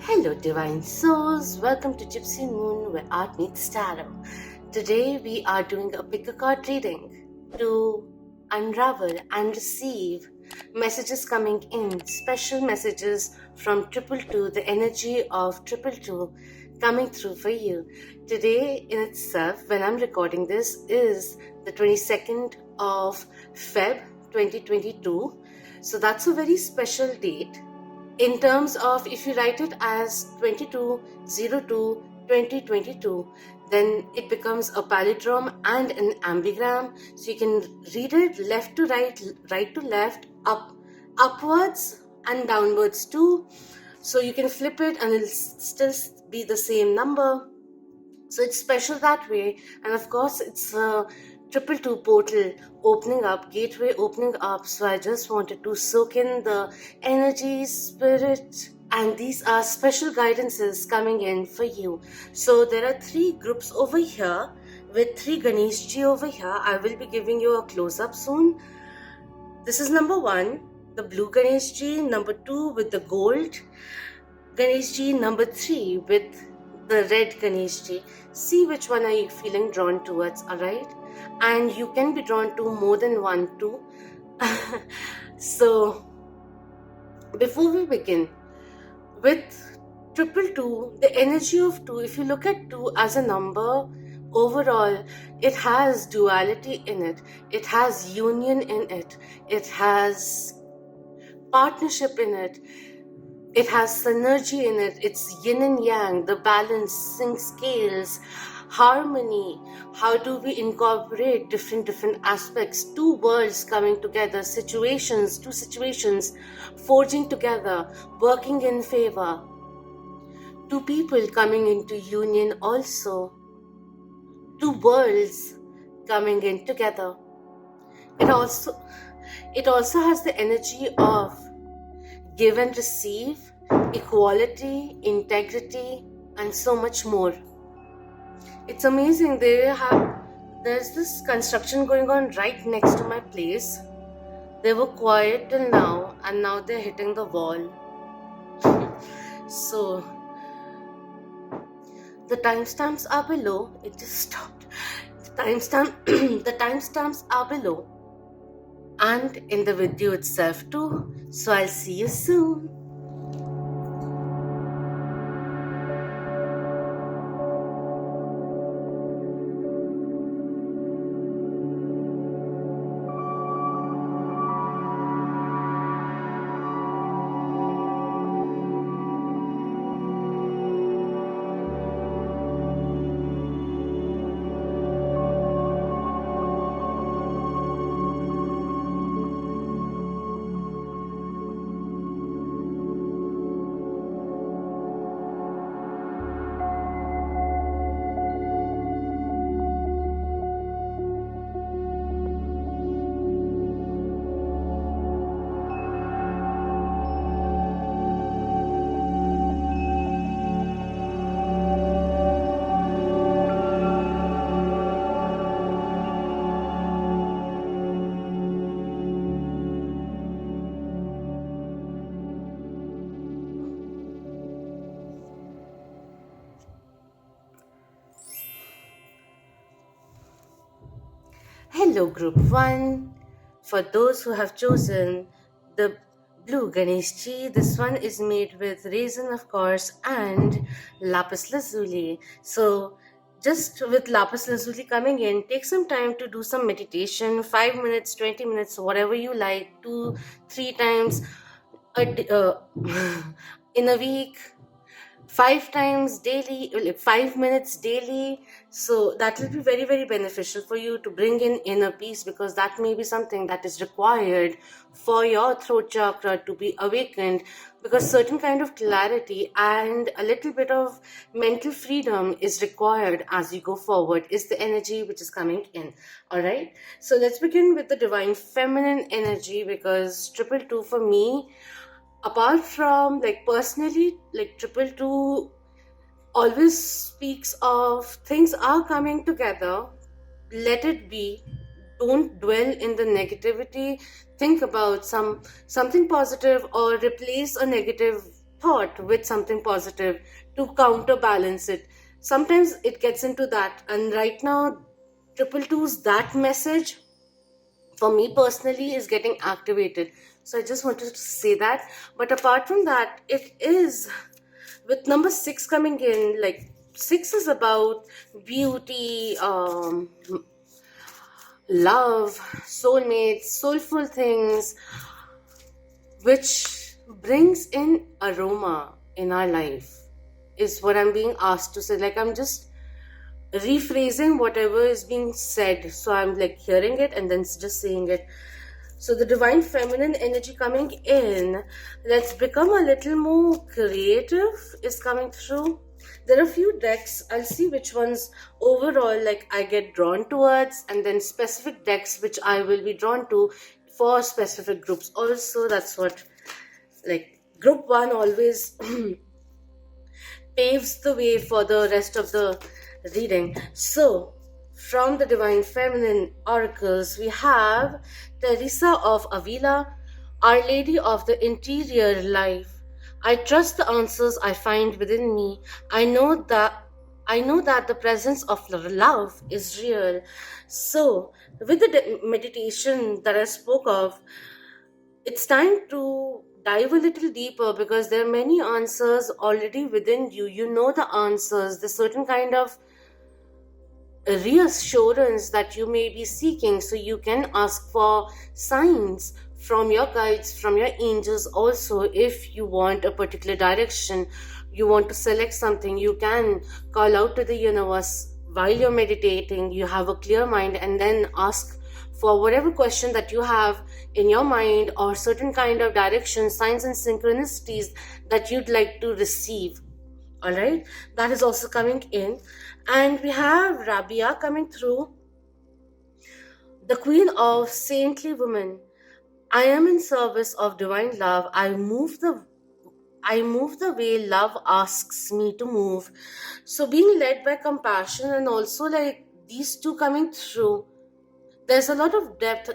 Hello, divine souls. Welcome to Gypsianmoon, where art meets tarot. Today, we are doing a pick a card reading to unravel and receive messages coming in, special messages from 222, the energy of 222 coming through for you. Today, in itself, when I'm recording this, is the 22nd of Feb 2022. So, that's a very special date. In terms of, if you write it as 2202-2022, then it becomes a palindrome and an ambigram. So you can read it left to right, right to left, upwards and downwards too. So you can flip it and it'll still be the same number. So it's special that way. And of course, it's a 222 portal opening up, gateway opening up. So I just wanted to soak in the energy, spirit, and these are special guidances coming in for you. So there are 3 groups over here with 3 Ganesh ji over here. I will be giving you a close-up soon. This is number 1, the blue Ganesh ji, number 2 with the gold Ganesh ji, number 3 with the red Ganesh ji. See which one are you feeling drawn towards, alright? And you can be drawn to more than one too. So before we begin with 222, the energy of 2, if you look at 2 as a number, overall it has duality in it, it has union in it, it has partnership in it, it has synergy in it, it's yin and yang, the balancing scales, harmony. How do we incorporate different aspects, 2 worlds coming together, two situations forging together, working in favor, 2 people coming into union also, 2 worlds coming in together. It also has the energy of give and receive, equality, integrity, and so much more. It's amazing. There's this construction going on right next to my place. They were quiet till now, and now they're hitting the wall. So the timestamps are below. It just stopped. The timestamps are below, and in the video itself too. So I'll see you soon. Hello, Group 1. For those who have chosen the blue Ganesh ji, this one is made with resin, of course, and lapis lazuli. So, just with lapis lazuli coming in, take some time to do some meditation, 5 minutes, 20 minutes, whatever you like, 2-3 times in a week. 5 times daily, like 5 minutes daily. So that will be very beneficial for you to bring in inner peace, because that may be something that is required for your throat chakra to be awakened, because certain kind of clarity and a little bit of mental freedom is required as you go forward, is the energy which is coming in. All right, so let's begin with the divine feminine energy, because 222 for me, apart from personally, 222 always speaks of things are coming together. Let it be. Don't dwell in the negativity. Think about something positive, or replace a negative thought with something positive to counterbalance it. Sometimes it gets into that, and right now triple two's that message for me personally is getting activated. So I just wanted to say that. But apart from that, it is with number six coming in, like six is about beauty, love, soulmates, soulful things, which brings in aroma in our life, is what I'm being asked to say. Like, I'm just rephrasing whatever is being said. So I'm like hearing it and then just saying it. So the divine feminine energy coming in, let's become a little more creative, is coming through. There are a few decks. I'll see which ones overall like I get drawn towards, and then specific decks which I will be drawn to for specific groups. Also, that's what, like, group one always paves the way for the rest of the reading. So, from the Divine Feminine Oracles, we have Teresa of Avila, Our Lady of the Interior Life. I trust the answers I find within me. I know that the presence of love is real. So, with the meditation that I spoke of, it's time to dive a little deeper because there are many answers already within you. You know the answers. There's certain kind of reassurance that you may be seeking, so you can ask for signs from your guides, from your angels. Also, if you want a particular direction, you want to select something, you can call out to the universe while you're meditating. You have a clear mind and then ask for whatever question that you have in your mind, or certain kind of direction, signs and synchronicities that you'd like to receive. All right, that is also coming in. And we have Rabia coming through, the Queen of Saintly Women. I am in service of divine love. I move the way love asks me to move. So being led by compassion, and also like these two coming through, there's a lot of depth.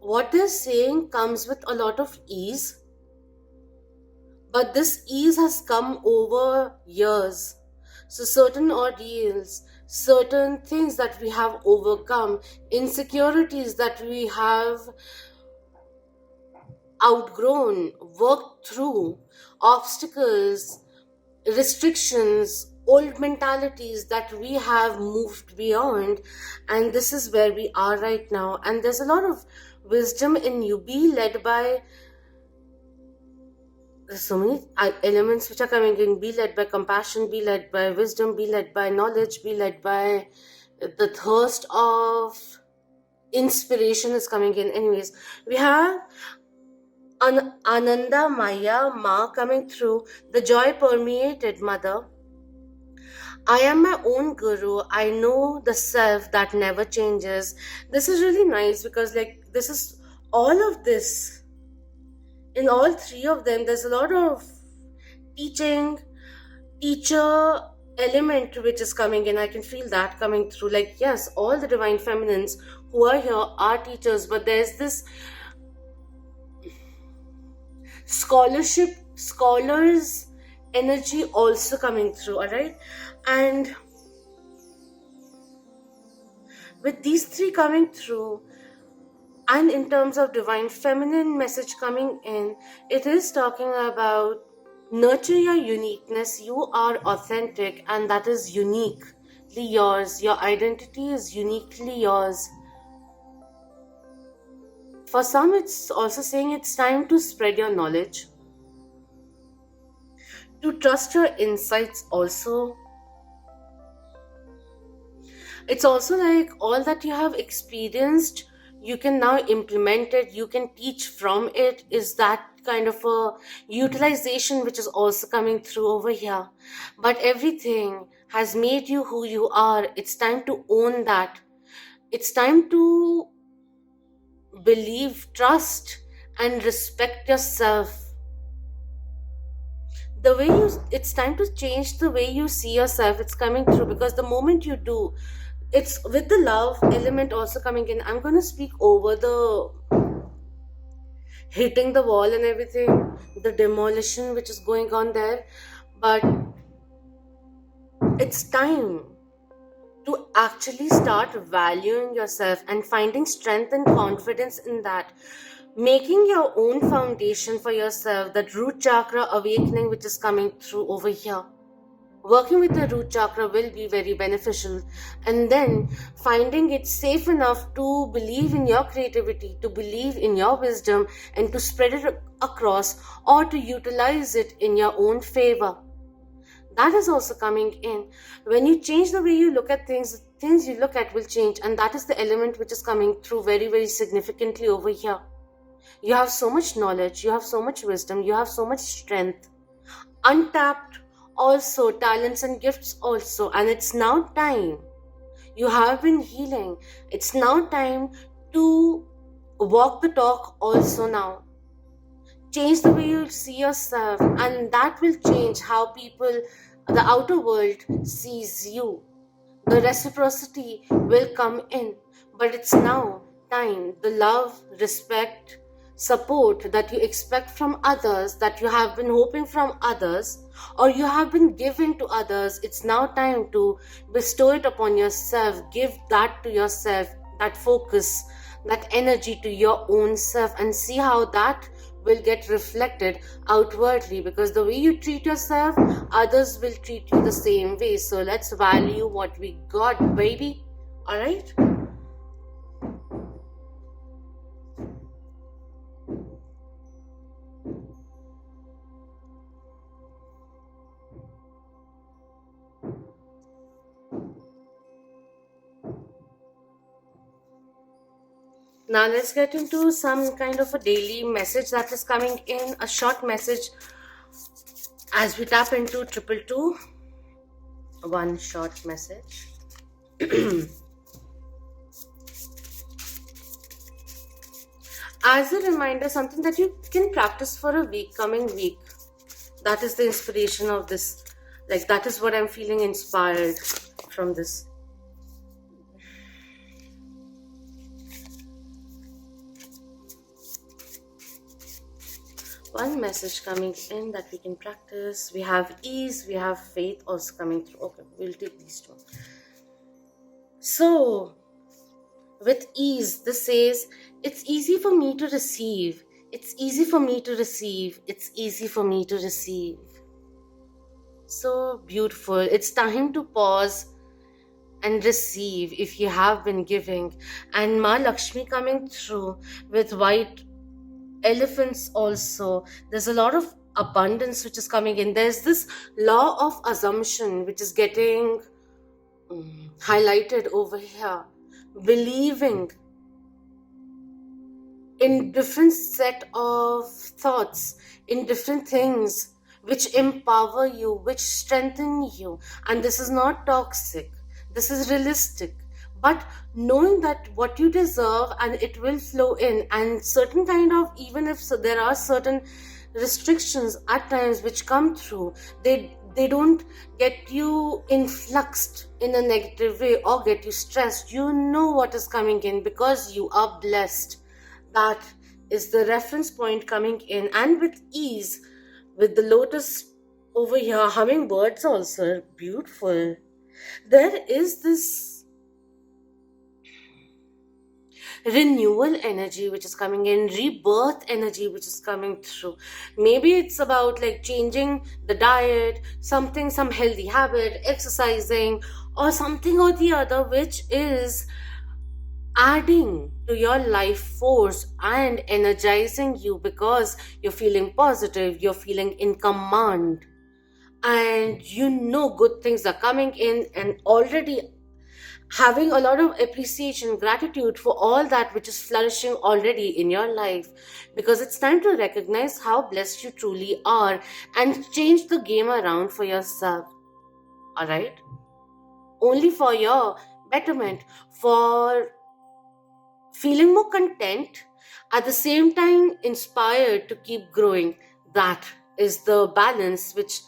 What they're saying comes with a lot of ease, but this ease has come over years. So certain ordeals, certain things that we have overcome, insecurities that we have outgrown, worked through, obstacles, restrictions, old mentalities that we have moved beyond, and this is where we are right now. And there's a lot of wisdom in you. Be led by, there's so many elements which are coming in. Be led by compassion, be led by wisdom, be led by knowledge, be led by the thirst of inspiration is coming in. Anyways, we have Ananda Maya Ma coming through, the joy permeated mother. I am my own guru. I know the self that never changes. This is really nice because like this is all of this. In all three of them, there's a lot of teacher element which is coming in. I can feel that coming through. Like, yes, all the divine feminines who are here are teachers, but there's this scholars energy also coming through. All right, and with these three coming through, and in terms of divine feminine message coming in, it is talking about nurture your uniqueness. You are authentic, and that is uniquely yours. Your identity is uniquely yours. For some, it's also saying it's time to spread your knowledge, to trust your insights also. It's also like all that you have experienced, you can now implement it, you can teach from it, is that kind of a utilization which is also coming through over here. But everything has made you who you are. It's time to own that. It's time to believe, trust, and respect yourself. It's time to change the way you see yourself. It's coming through because the moment you do, it's with the love element also coming in. I'm going to speak over the hitting the wall and everything, the demolition which is going on there. But it's time to actually start valuing yourself and finding strength and confidence in that. Making your own foundation for yourself, that root chakra awakening which is coming through over here. Working with the root chakra will be very beneficial, and then finding it safe enough to believe in your creativity, to believe in your wisdom, and to spread it across, or to utilize it in your own favor. That is also coming in. When you change the way you look at things, the things you look at will change, and that is the element which is coming through very, very significantly over here. You have so much knowledge, you have so much wisdom, you have so much strength, untapped also talents and gifts also, and it's now time. You have been healing, it's now time to walk the talk also now. Change the way you see yourself, and that will change how people, the outer world, sees you. The reciprocity will come in, but it's now time. The love, respect, support that you expect from others, that you have been hoping from others, or you have been giving to others, it's now time to bestow it upon yourself. Give that to yourself, that focus, that energy to your own self, and see how that will get reflected outwardly, because the way you treat yourself, others will treat you the same way. So let's value what we got, baby. All right. Now let's get into some kind of a daily message that is coming in, a short message as we tap into 222. One short message. As a reminder, something that you can practice for a week, coming week. That is the inspiration of this. Like, that is what I'm feeling inspired from this. One message coming in that we can practice. We have ease, we have faith also coming through. Okay, we'll take these two. So, with ease, this says, it's easy for me to receive. It's easy for me to receive. It's easy for me to receive. So beautiful. It's time to pause and receive if you have been giving. And Ma Lakshmi coming through with white elephants also. There's a lot of abundance which is coming in. There's this law of assumption which is getting highlighted over here. Believing in different set of thoughts, in different things which empower you, which strengthen you. And this is not toxic, this is realistic. But knowing that what you deserve, and it will flow in, and certain kind of, even if so, there are certain restrictions at times which come through, they don't get you influxed in a negative way or get you stressed. You know what is coming in because you are blessed. That is the reference point coming in. And with ease, with the lotus over here, hummingbirds also beautiful. There is this renewal energy which is coming in, rebirth energy which is coming through. Maybe it's about like changing the diet, something, some healthy habit, exercising, or something or the other which is adding to your life force and energizing you, because you're feeling positive, you're feeling in command, and you know good things are coming in, and already having a lot of appreciation, gratitude for all that which is flourishing already in your life, because it's time to recognize how blessed you truly are and change the game around for yourself. All right, only for your betterment, for feeling more content, at the same time inspired to keep growing. That is the balance which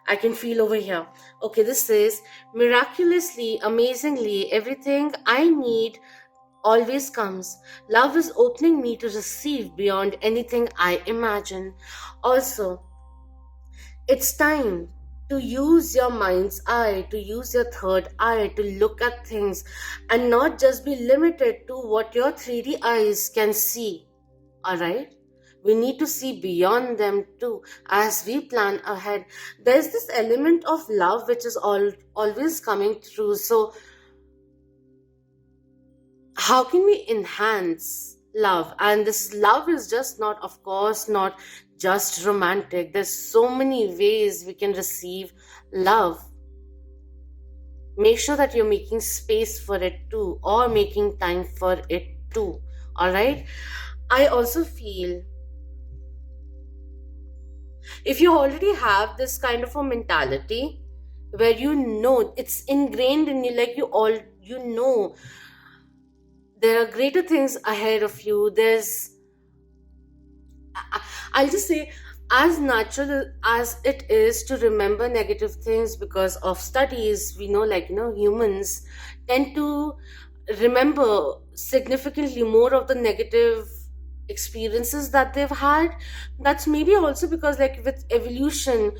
I can feel over here. Okay, this says, miraculously, amazingly, everything I need always comes. Love is opening me to receive beyond anything I imagine. Also, it's time to use your mind's eye, to use your third eye to look at things and not just be limited to what your 3D eyes can see. Alright? We need to see beyond them too as we plan ahead. There's this element of love which is always coming through. So, how can we enhance love? And this love is just not, of course, not just romantic. There's so many ways we can receive love. Make sure that you're making space for it too, or making time for it too. All right. I also feel if you already have this kind of a mentality where you know it's ingrained in you, like you know there are greater things ahead of you. I'll just say, as natural as it is to remember negative things because of studies, we know, like, humans tend to remember significantly more of the negative experiences that they've had. That's maybe also because, like, with evolution,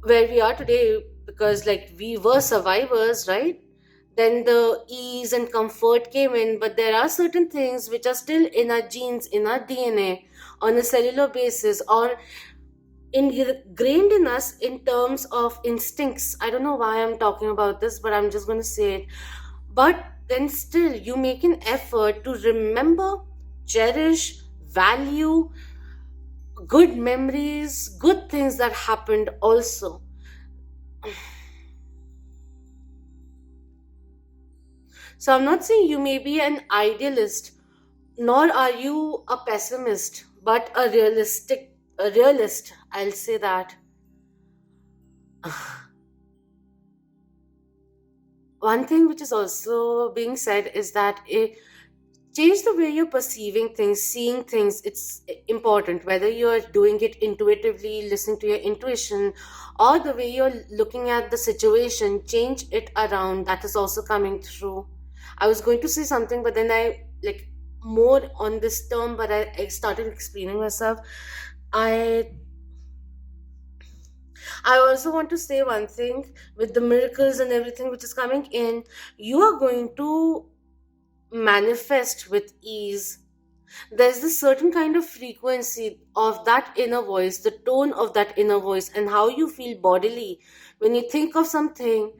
where we are today, because, like, we were survivors, right? Then the ease and comfort came in, but there are certain things which are still in our genes, in our DNA, on a cellular basis, or ingrained in us in terms of instincts. I don't know why I'm talking about this, but I'm just going to say it. But then still, you make an effort to remember, cherish, value good memories, good things that happened also. So I'm not saying you may be an idealist, nor are you a pessimist, but a realist. I'll say that. One thing which is also being said is that change the way you're perceiving things, seeing things. It's important whether you're doing it intuitively, listening to your intuition, or the way you're looking at the situation. Change it around. That is also coming through. I was going to say something, but then I like more on this term, but I started explaining myself. I I also want to say one thing with the miracles and everything which is coming in. You are going to manifest with ease. There's this certain kind of frequency of that inner voice, the tone of that inner voice, and how you feel bodily when you think of something,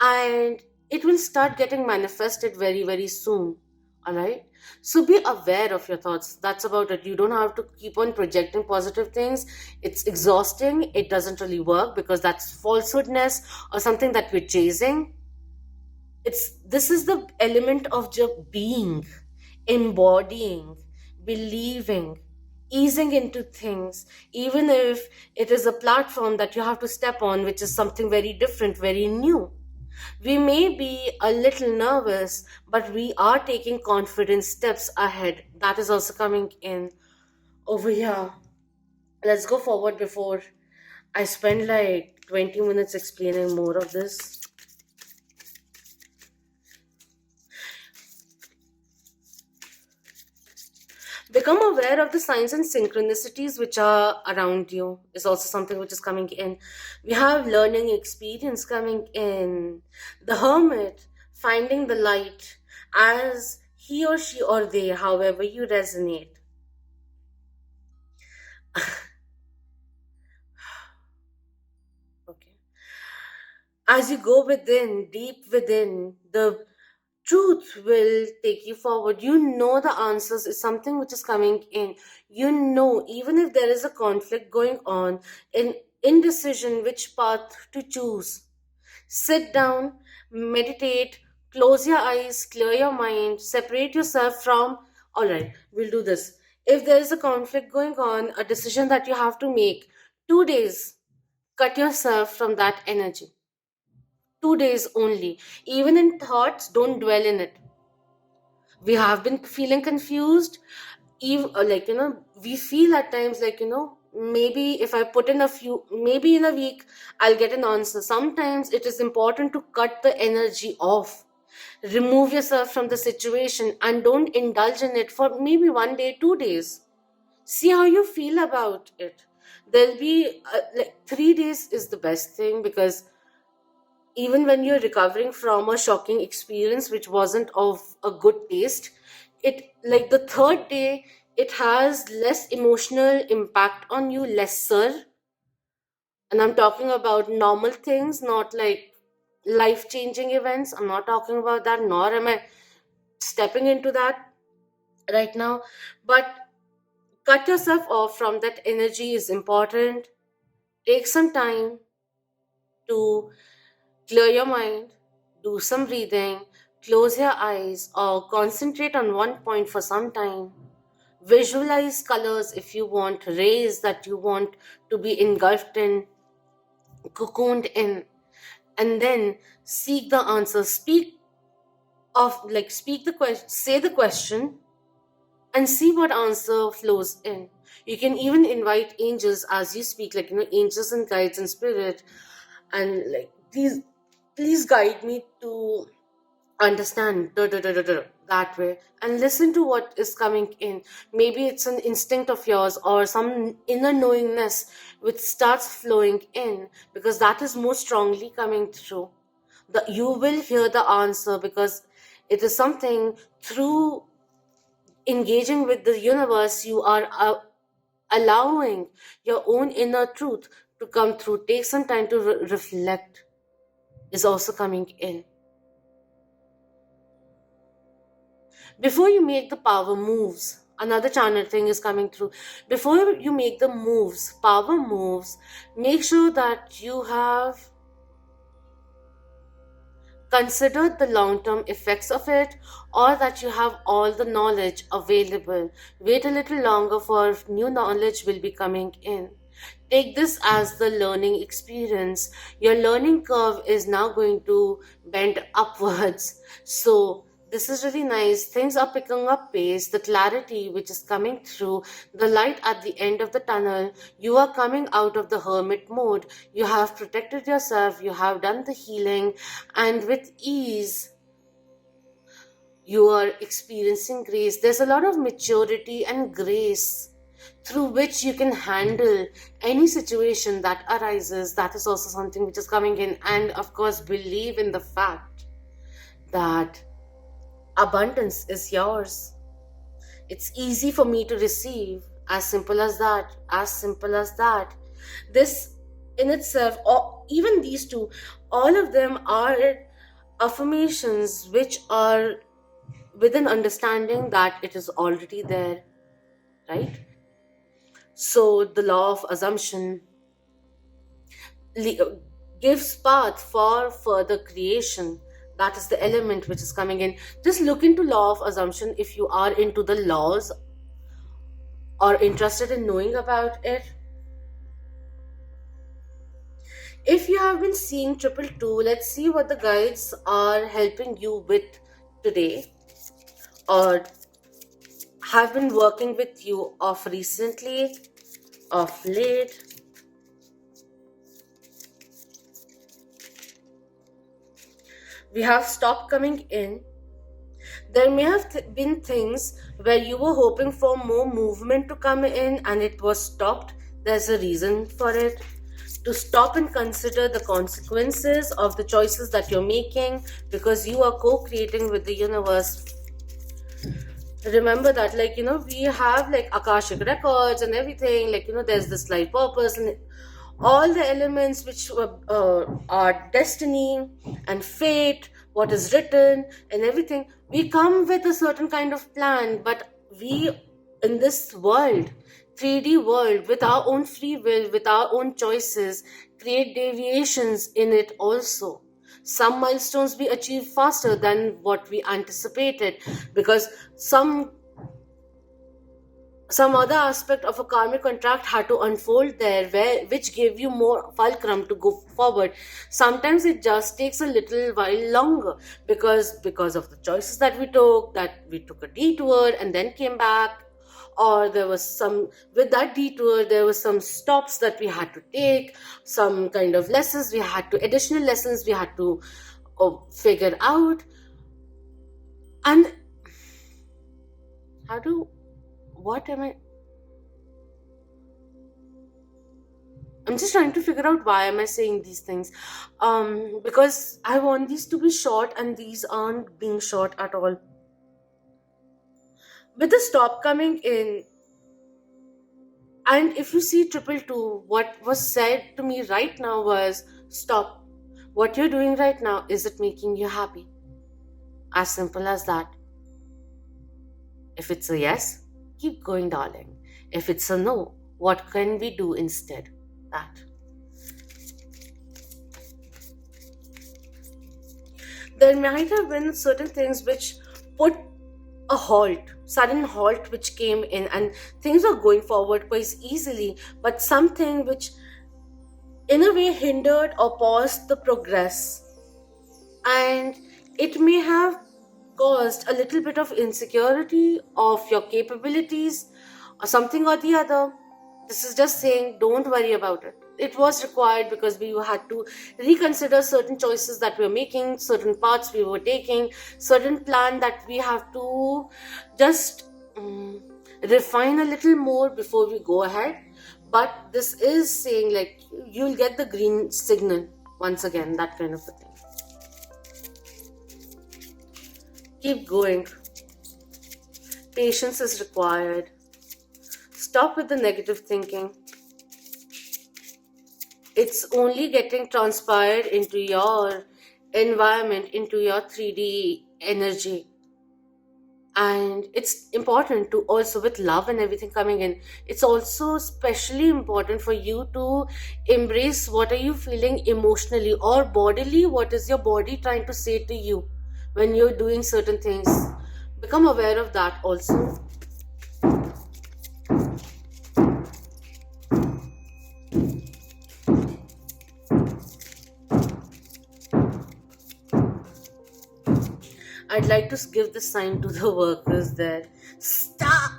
and it will start getting manifested very, very soon. All right. So be aware of your thoughts. That's about it. You don't have to keep on projecting positive things. It's exhausting. It doesn't really work because that's falsehoodness or something that we're chasing. This is the element of just being, embodying, believing, easing into things, even if it is a platform that you have to step on, which is something very different, very new. We may be a little nervous, but we are taking confident steps ahead. That is also coming in over here. Let's go forward before I spend like 20 minutes explaining more of this. Become aware of the signs and synchronicities which are around you is also something which is coming in. We have learning experience coming in. The hermit finding the light as he or she or they, however you resonate. Okay. As you go within, deep within, the truth will take you forward. You know the answers is something which is coming in. You know, even if there is a conflict going on, in indecision which path to choose. Sit down, meditate, close your eyes, clear your mind, separate yourself from, all right, we'll do this. If there is a conflict going on, a decision that you have to make, 2 days, cut yourself from that energy. 2 days only. Even in thoughts, don't dwell in it. We have been feeling confused. Like, we feel at times like, maybe if I put in maybe in a week, I'll get an answer. Sometimes it is important to cut the energy off. Remove yourself from the situation and don't indulge in it for maybe 1 day, 2 days. See how you feel about it. There'll be like 3 days is the best thing, because even when you're recovering from a shocking experience which wasn't of a good taste, it, like the third day, it has less emotional impact on you, lesser. And I'm talking about normal things, not like life changing events. I'm not talking about that, nor am I stepping into that right now. But cut yourself off from that energy is important. Take some time to clear your mind, do some breathing, close your eyes, or concentrate on one point for some time. Visualize colors if you want, rays that you want to be engulfed in, cocooned in, and then seek the answer. Speak the question, say the question, and see what answer flows in. You can even invite angels as you speak, like, angels and guides and spirit, and like, please guide me to understand that way, and listen to what is coming in. Maybe it's an instinct of yours or some inner knowingness which starts flowing in, because that is more strongly coming through. You will hear the answer, because it is something through engaging with the universe. You are allowing your own inner truth to come through. Take some time to reflect is also coming in. Before you make the power moves, another channel thing is coming through. Before you make the moves, power moves, make sure that you have considered the long-term effects of it, or that you have all the knowledge available. Wait a little longer, for new knowledge will be coming in. Take this as the learning experience. Your learning curve is now going to bend upwards. So this is really nice. Things are picking up pace. The clarity which is coming through, the light at the end of the tunnel, you are coming out of the hermit mode. You have protected yourself, you have done the healing, and with ease, you are experiencing grace. There's a lot of maturity and grace through which you can handle any situation that arises. That is also something which is coming in. And of course, believe in the fact that abundance is yours. It's easy for me to receive. As simple as that. As simple as that. This in itself, or even these two, all of them are affirmations which are with an understanding that it is already there, right? So the law of assumption gives path for further creation. That is the element which is coming in. Just look into law of assumption if you are into the laws or interested in knowing about it. If you have been seeing 222, let's see what the guides are helping you with today, or have been working with you of recently, of late. We have stopped coming in. There may have been things where you were hoping for more movement to come in and it was stopped. There's a reason for it. To stop and consider the consequences of the choices that you're making, because you are co-creating with the universe. Remember that, we have Akashic records and everything, there's this life purpose and all the elements which are destiny and fate, what is written and everything. We come with a certain kind of plan, but we, in this world, 3D world, with our own free will, with our own choices, create deviations in it also. Some milestones we achieve faster than what we anticipated, because some other aspect of a karmic contract had to unfold there, which gave you more fulcrum to go forward. Sometimes it just takes a little while longer, because of the choices that we took a detour and then came back, or there was with that detour there was some stops that we had to take, some kind of additional lessons we had to figure out. And how do, what am I, I'm just trying to figure out why am I saying these things. Because I want these to be short and these aren't being short at all. With the stop coming in, and if you see triple two, what was said to me right now was stop. What you're doing right now, is it making you happy? As simple as that. If it's a yes, keep going, darling. If it's a no, what can we do instead? That. There might have been certain things which put a sudden halt which came in, and things were going forward quite easily, but something which in a way hindered or paused the progress, and it may have caused a little bit of insecurity of your capabilities or something or the other. This is just saying don't worry about it. It was required because we had to reconsider certain choices that we were making, certain paths we were taking, certain plan that we have to just refine a little more before we go ahead. But this is saying like you'll get the green signal once again, that kind of a thing. Keep going. Patience is required. Stop with the negative thinking. It's only getting transpired into your environment, into your 3D energy. And it's important to also, with love and everything coming in, it's also especially important for you to embrace what are you feeling emotionally or bodily. What is your body trying to say to you when you're doing certain things? Become aware of that also. I'd like to give the sign to the workers there. Stop!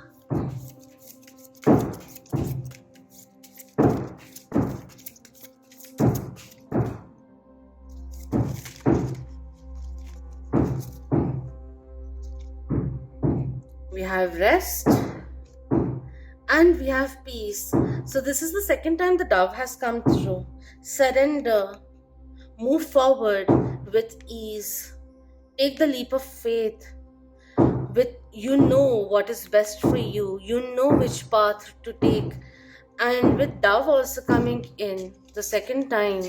We have rest and we have peace. So this is the second time the dove has come through. Surrender. Move forward with ease. Take the leap of faith. You know what is best for you. You know which path to take. And with dove also coming in the second time,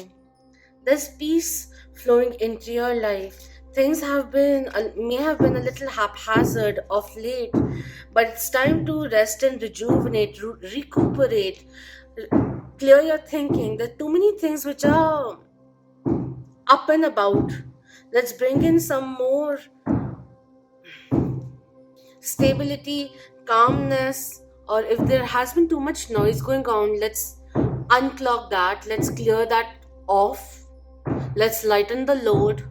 there's peace flowing into your life. Things may have been a little haphazard of late, but it's time to rest and rejuvenate, recuperate, clear your thinking. There are too many things which are up and about. Let's bring in some more stability, calmness, or if there has been too much noise going on, let's unclog that, let's clear that off, let's lighten the load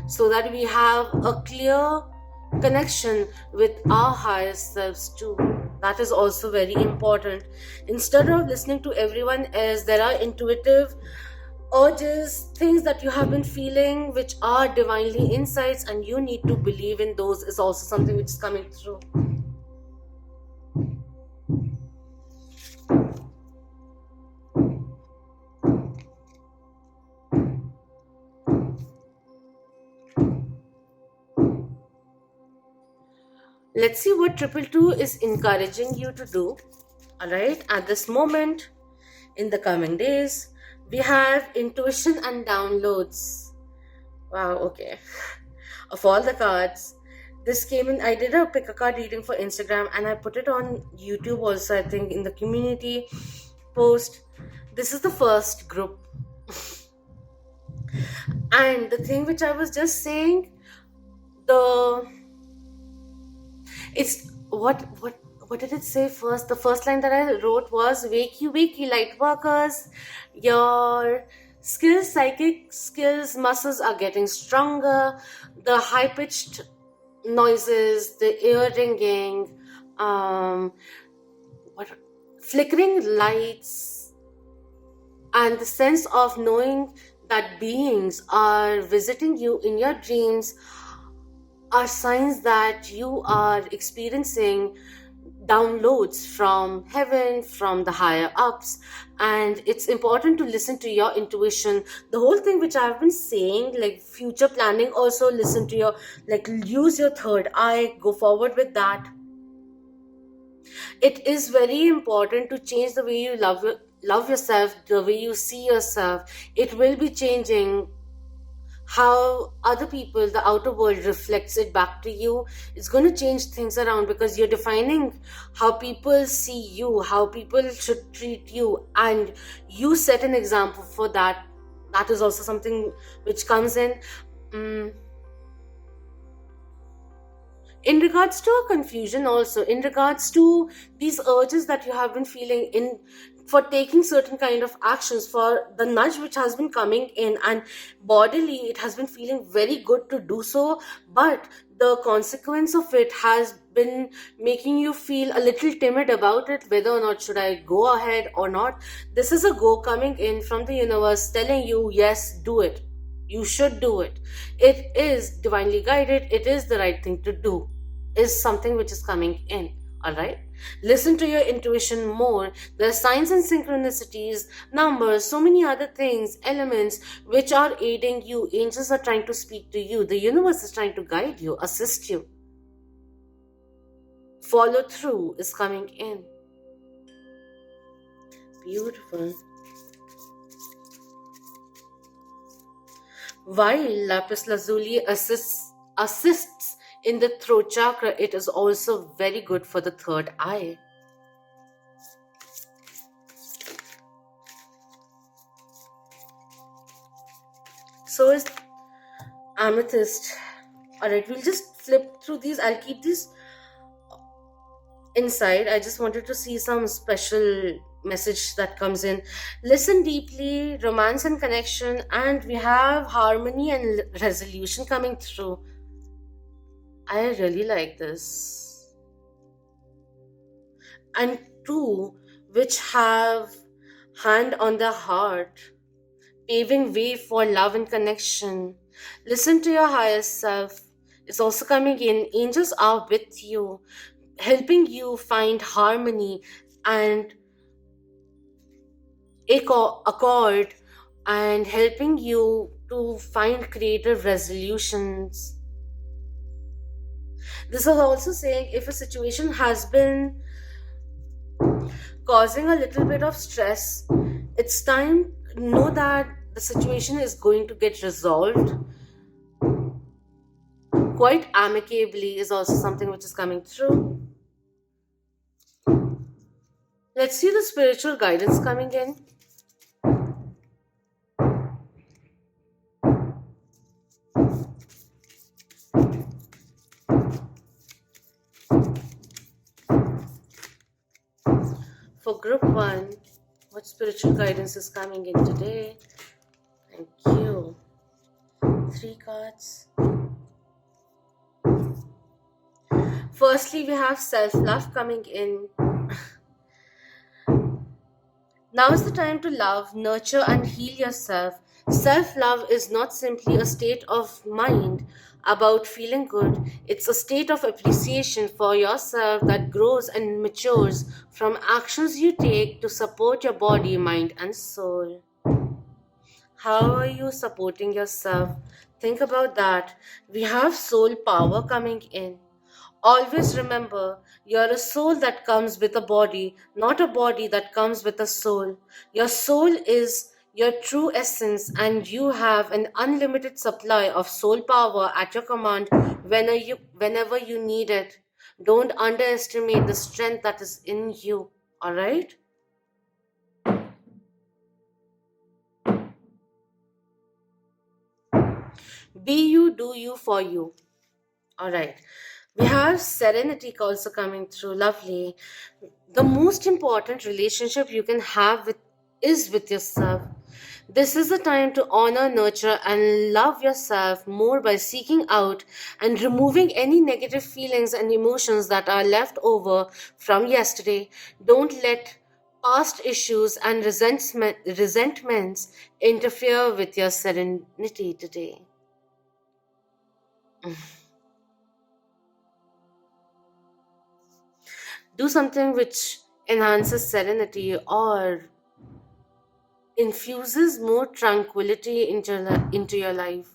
so that we have a clear connection with our higher selves too. That is also very important. Instead of listening to everyone else, there are intuitive urges, things that you have been feeling which are divinely insights, and you need to believe in those is also something which is coming through. Let's see what 222 is encouraging you to do. Alright, at this moment, in the coming days, we have intuition and downloads. Wow, okay. Of all the cards, this came in. I did a pick a card reading for Instagram and I put it on YouTube also, I think, in the community post. This is the first group. And the thing which I was just saying, it's what did it say first? The first line that I wrote was wakey light workers, your skills, psychic skills, muscles are getting stronger. The high-pitched noises, the ear ringing, flickering lights, and the sense of knowing that beings are visiting you in your dreams are signs that you are experiencing downloads from heaven, from the higher ups, and it's important to listen to your intuition. The whole thing which I've been saying, like future planning, also listen to your, like, use your third eye, go forward with that. It is very important to change the way you love yourself, the way you see yourself. It will be changing how other people, the outer world, reflects it back to you. It's going to change things around because you're defining how people see you, how people should treat you, and you set an example for that. That is also something which comes mm, in regards to a confusion, also in regards to these urges that you have been feeling in for taking certain kind of actions, for the nudge which has been coming in, and bodily it has been feeling very good to do so, but the consequence of it has been making you feel a little timid about it, whether or not should I go ahead or not. This is a go coming in from the universe telling you, yes, do it, you should do it. It is divinely guided, it is the right thing to do, is something which is coming in. All right, listen to your intuition more. There are signs and synchronicities, numbers, so many other things, elements which are aiding you. Angels are trying to speak to you, the universe is trying to guide you, assist you. Follow through is coming in. Beautiful. While lapis lazuli assists in the throat chakra, it is also very good for the third eye. So is amethyst. Alright, we'll just flip through these. I'll keep these inside. I just wanted to see some special message that comes in. Listen deeply, romance and connection, and we have harmony and resolution coming through. I really like this. And two which have hand on the heart, paving way for love and connection. Listen to your higher self. It's also coming in. Angels are with you, helping you find harmony and accord, and helping you to find creative resolutions. This is also saying if a situation has been causing a little bit of stress, it's time to know that the situation is going to get resolved quite amicably, is also something which is coming through. Let's see the spiritual guidance coming in. For group 1, what spiritual guidance is coming in today? Thank you. 3 cards. Firstly, we have self-love coming in. Now is the time to love, nurture, and heal yourself. Self-love is not simply a state of mind about feeling good. It's a state of appreciation for yourself that grows and matures from actions you take to support your body, mind, and soul. How are you supporting yourself? Think about that. We have soul power coming in. Always remember, you're a soul that comes with a body, not a body that comes with a soul. Your soul is your true essence, and you have an unlimited supply of soul power at your command whenever you need it. Don't underestimate the strength that is in you, alright? Be you, do you, for you. Alright. We have serenity also coming through. Lovely. The most important relationship you can have is with yourself. This is the time to honor, nurture, and love yourself more by seeking out and removing any negative feelings and emotions that are left over from yesterday. Don't let past issues and resentments interfere with your serenity today. Do something which enhances serenity or infuses more tranquility into your life.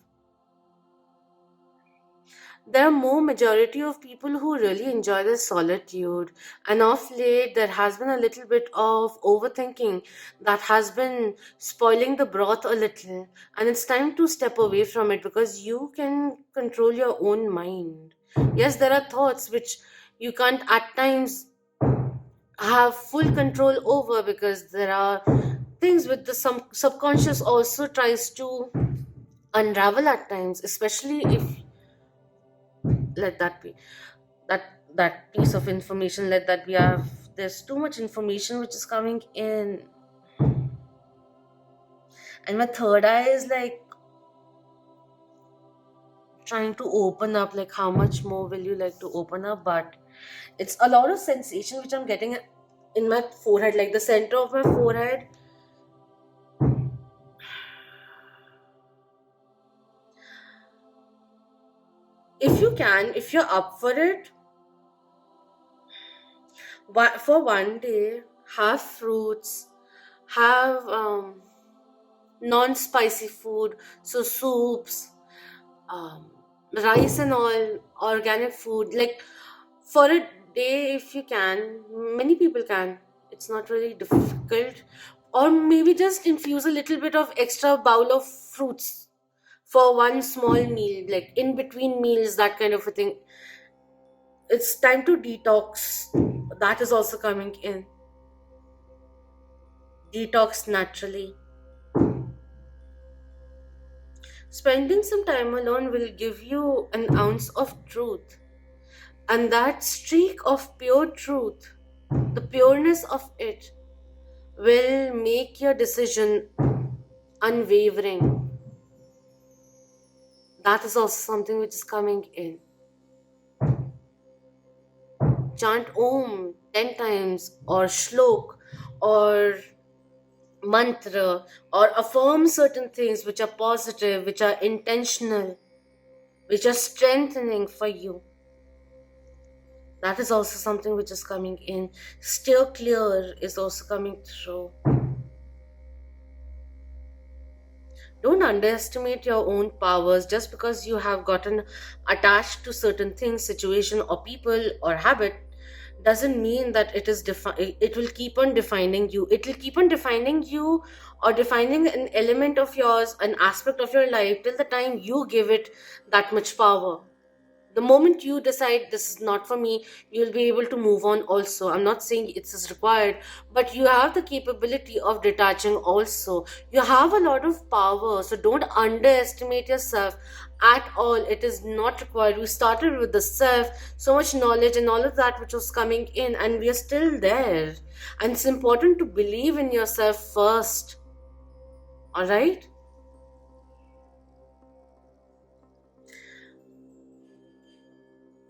There are more majority of people who really enjoy their solitude, and of late there has been a little bit of overthinking that has been spoiling the broth a little, and it's time to step away from it because you can control your own mind. Yes, there are thoughts which you can't at times have full control over because there are things with the some subconscious also tries to unravel at times, especially if, let that be, that piece of information, let that be, there's too much information which is coming in, and my third eye is like trying to open up, like how much more will you like to open up, but it's a lot of sensation which I'm getting in my forehead, like the center of my forehead. If you can, if you're up for it, for one day, have fruits, have non-spicy food, so soups, um, rice and all, organic food, like for a day if you can. Many people can, it's not really difficult. Or maybe just infuse a little bit of extra bowl of fruits for one small meal, like in between meals, that kind of a thing. It's time to detox. That is also coming in. Detox naturally. Spending some time alone will give you an ounce of truth. And that streak of pure truth, the pureness of it, will make your decision unwavering. That is also something which is coming in. Chant Om 10 times, or Shlok, or mantra, or affirm certain things which are positive, which are intentional, which are strengthening for you. That is also something which is coming in. Steer clear is also coming through. Don't underestimate your own powers. Just because you have gotten attached to certain things, situation, or people, or habit, doesn't mean that it will keep on defining you. It will keep on defining you, or defining an element of yours, an aspect of your life, till the time you give it that much power. The moment you decide this is not for me, you'll be able to move on also. I'm not saying it's as required, but you have the capability of detaching also. You have a lot of power, so don't underestimate yourself at all. It is not required. We started with the self, so much knowledge and all of that which was coming in, and we are still there. And it's important to believe in yourself first. All right?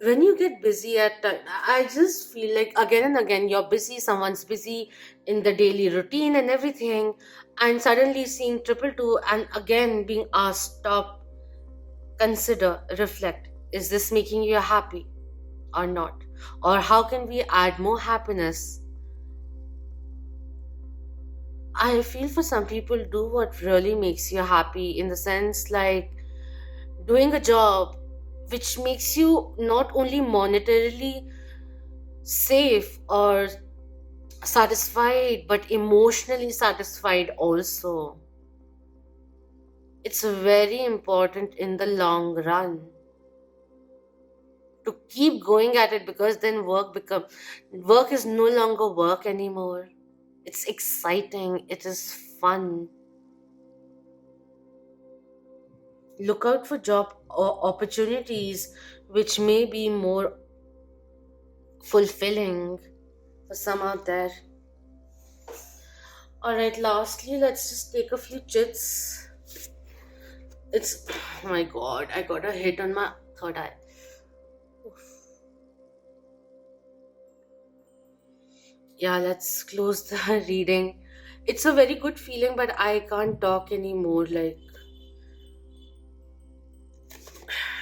When you get busy at time, I just feel like again and again you're busy, someone's busy in the daily routine and everything, and suddenly seeing triple two and again being asked, stop, consider, reflect. Is this making you happy or not? Or how can we add more happiness? I feel for some people, do what really makes you happy, in the sense like doing a job which makes you not only monetarily safe or satisfied but emotionally satisfied also. It's very important in the long run to keep going at it, because then work is no longer work anymore. It's exciting, it is fun. Look out for job opportunities which may be more fulfilling for some out there. Alright, lastly, let's just take a few chits. It's, oh my god, I got a hit on my third eye. Oof. Yeah, let's close the reading. It's a very good feeling, but I can't talk anymore. Like,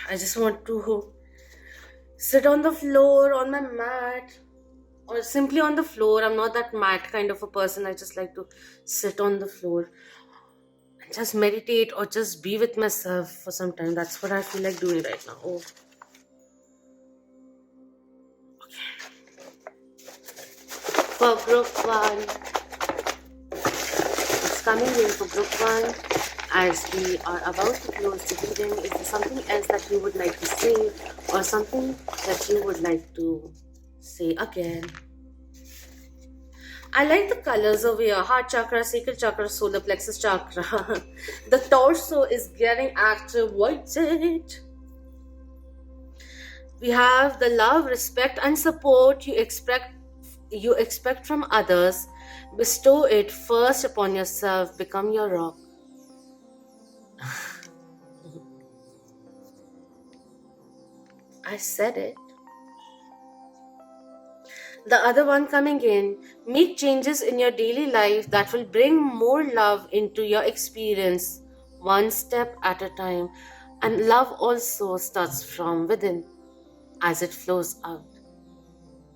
I just want to sit on the floor, on my mat, or simply on the floor. I'm not that mat kind of a person. I just like to sit on the floor and just meditate or just be with myself for some time. That's what I feel like doing right now. Oh, for group one, it's coming in for group one. As we are about to close the reading, is there something else that you would like to say, or something that you would like to say again? I like the colors over here. Heart chakra, sacral chakra, solar plexus chakra. The torso is getting active. What's it? We have the love, respect, and support you expect from others. Bestow it first upon yourself. Become your rock. I said it. The other one coming in, make changes in your daily life that will bring more love into your experience, one step at a time. And love also starts from within as it flows out.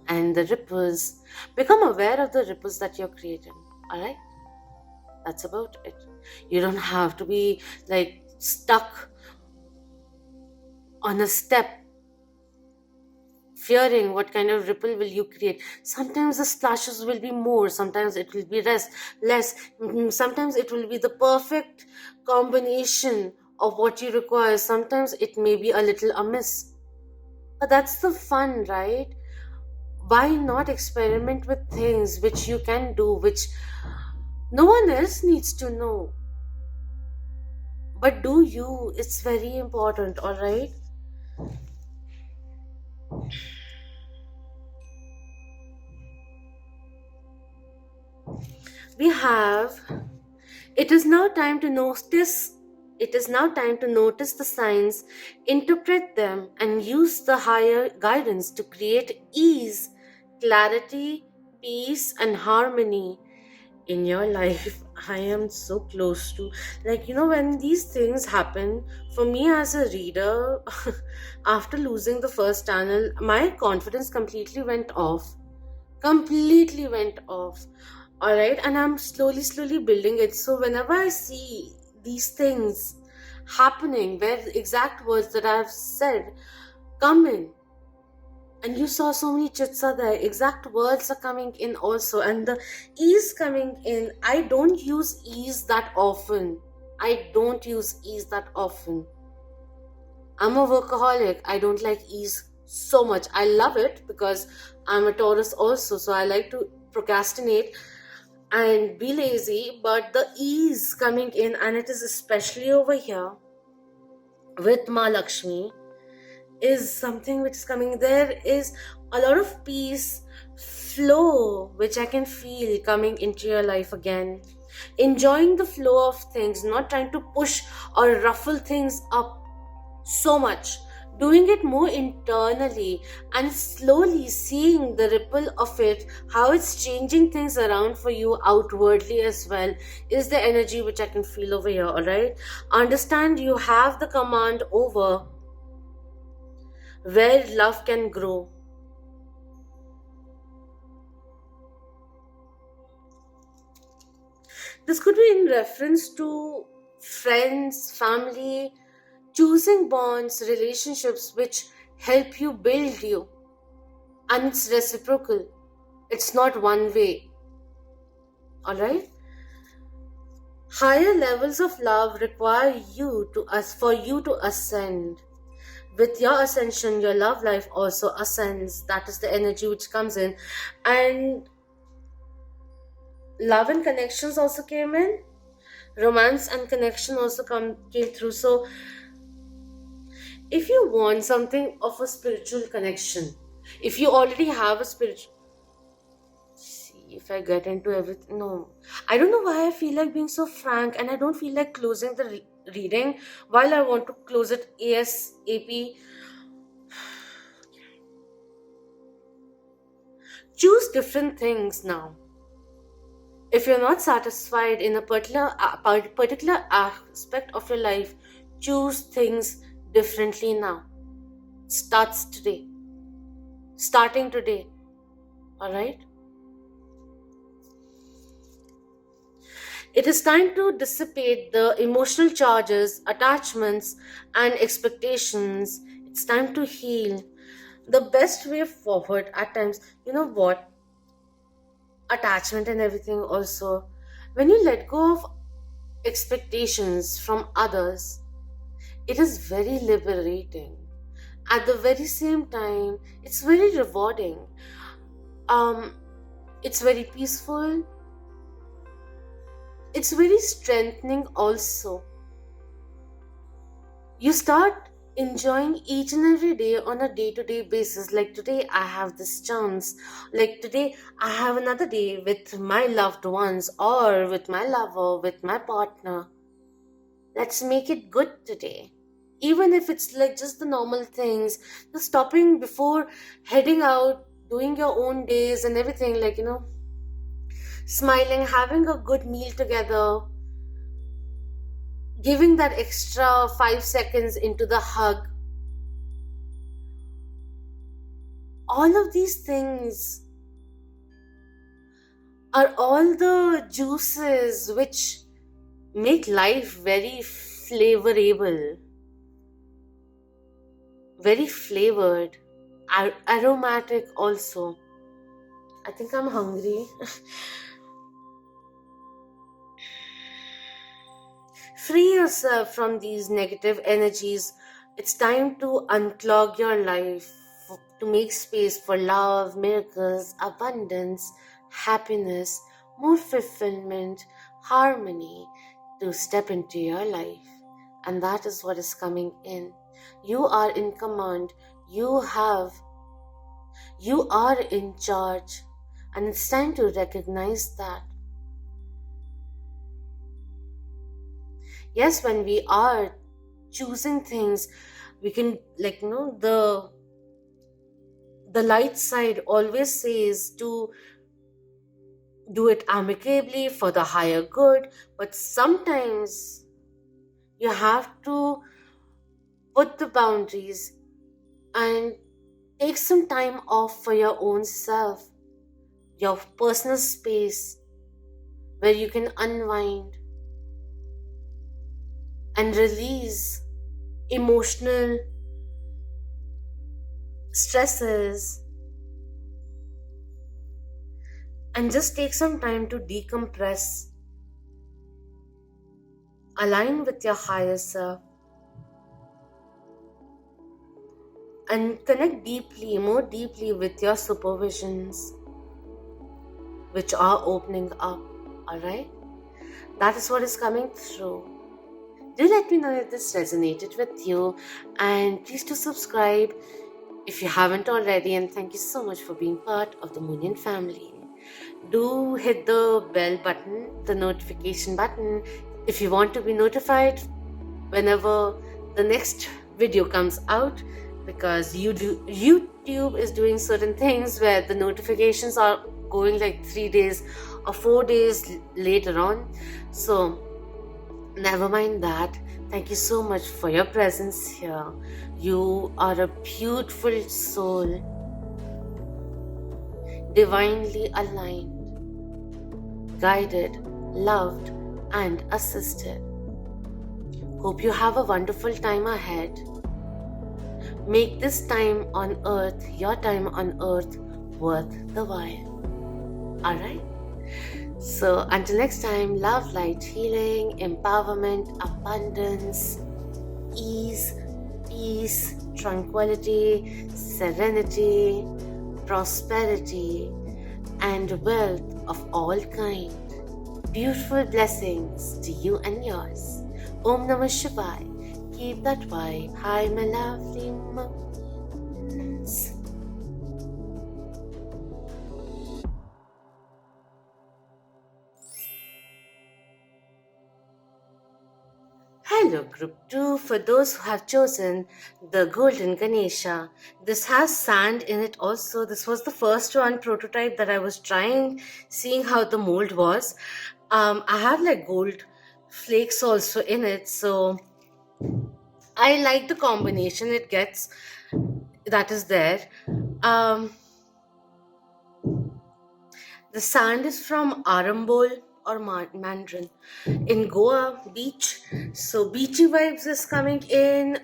And the ripples, become aware of the ripples that you're creating. Alright? That's about it. You don't have to be like stuck on a step fearing what kind of ripple will you create. Sometimes the splashes will be more, sometimes it will be less. Sometimes it will be the perfect combination of what you require. Sometimes it may be a little amiss. But that's the fun, right? Why not experiment with things which you can do, which no one else needs to know? But do you? It's very important, alright? We have, it is now time to notice the signs, interpret them, and use the higher guidance to create ease, clarity, peace, and harmony in your life. I am so close to, when these things happen, for me as a reader, after losing the first channel, my confidence completely went off. All right, and I'm slowly building it. So whenever I see these things happening, where the exact words that I've said come in, and you saw so many chits are there, exact words are coming in also, and the ease coming in. I don't use ease that often. I'm a workaholic. I don't like ease so much. I love it because I'm a Taurus also, so I like to procrastinate and be lazy, but the ease coming in, and it is especially over here with Ma Lakshmi, is something which is coming. There is a lot of peace, flow, which I can feel coming into your life again. Enjoying the flow of things, not trying to push or ruffle things up so much. Doing it more internally and slowly seeing the ripple of it, how it's changing things around for you outwardly as well, is the energy which I can feel over here, alright? Understand you have the command over where love can grow. This could be in reference to friends, family, choosing bonds, relationships which help you build you. And it's reciprocal. It's not one way. Alright? Higher levels of love require for you to ascend. With your ascension, your love life also ascends. That is the energy which comes in. And love and connections also came in. Romance and connection also came through. So if you want something of a spiritual connection, if you already have a spiritual, see if I get into everything. No, I don't know why I feel like being so frank, and I don't feel like closing the reading while I want to close it ASAP. Choose different things now. If you're not satisfied in a particular aspect of your life, choose things differently now. Starting today. Alright? It is time to dissipate the emotional charges, attachments, and expectations. It's time to heal. The best way forward at times, you know what? Attachment and everything also. When you let go of expectations from others, it is very liberating. At the very same time, it's very rewarding. Um, it's very peaceful. It's very strengthening also. You start enjoying each and every day on a day to day basis. Like today, I have this chance. Like today, I have another day with my loved ones or with my lover, with my partner. Let's make it good today. Even if it's like just the normal things, just stopping before heading out, doing your own days and everything, like, smiling, having a good meal together, giving that extra 5 seconds into the hug. All of these things are all the juices which make life very flavorable, very flavored, aromatic also. I think I'm hungry. Free yourself from these negative energies. It's time to unclog your life, to make space for love, miracles, abundance, happiness, more fulfillment, harmony to step into your life. And that is what is coming in. You are in command. You are in charge. And it's time to recognize that. Yes, when we are choosing things, we can, the light side always says to do it amicably for the higher good, but sometimes you have to put the boundaries and take some time off for your own self, your personal space where you can unwind and release emotional stresses and just take some time to decompress, align with your higher self, and connect deeply, more deeply with your supervisions, which are opening up. Alright? That is what is coming through. Do let me know if this resonated with you, and please do subscribe if you haven't already, and thank you so much for being part of the Moonian family. Do hit the bell button, the notification button, if you want to be notified whenever the next video comes out, because YouTube is doing certain things where the notifications are going like 3 days or 4 days later on. So never mind that. Thank you so much for your presence here. You are a beautiful soul, divinely aligned, guided, loved, and assisted. Hope you have a wonderful time ahead. Make this time on earth, your time on earth, worth the while. Alright? So until next time, love, light, healing, empowerment, abundance, ease, peace, tranquility, serenity, prosperity, and wealth of all kind. Beautiful blessings to you and yours. Om Namah Shivaya. Keep that vibe high, my lovely moons. Hello, Group 2. For those who have chosen the Golden Ganesha, this has sand in it also. This was the first one prototype that I was trying, seeing how the mold was. I have like gold flakes also in it, so I like the combination it gets that is there. The sand is from Arambol or Mandarin in Goa beach. So beachy vibes is coming in.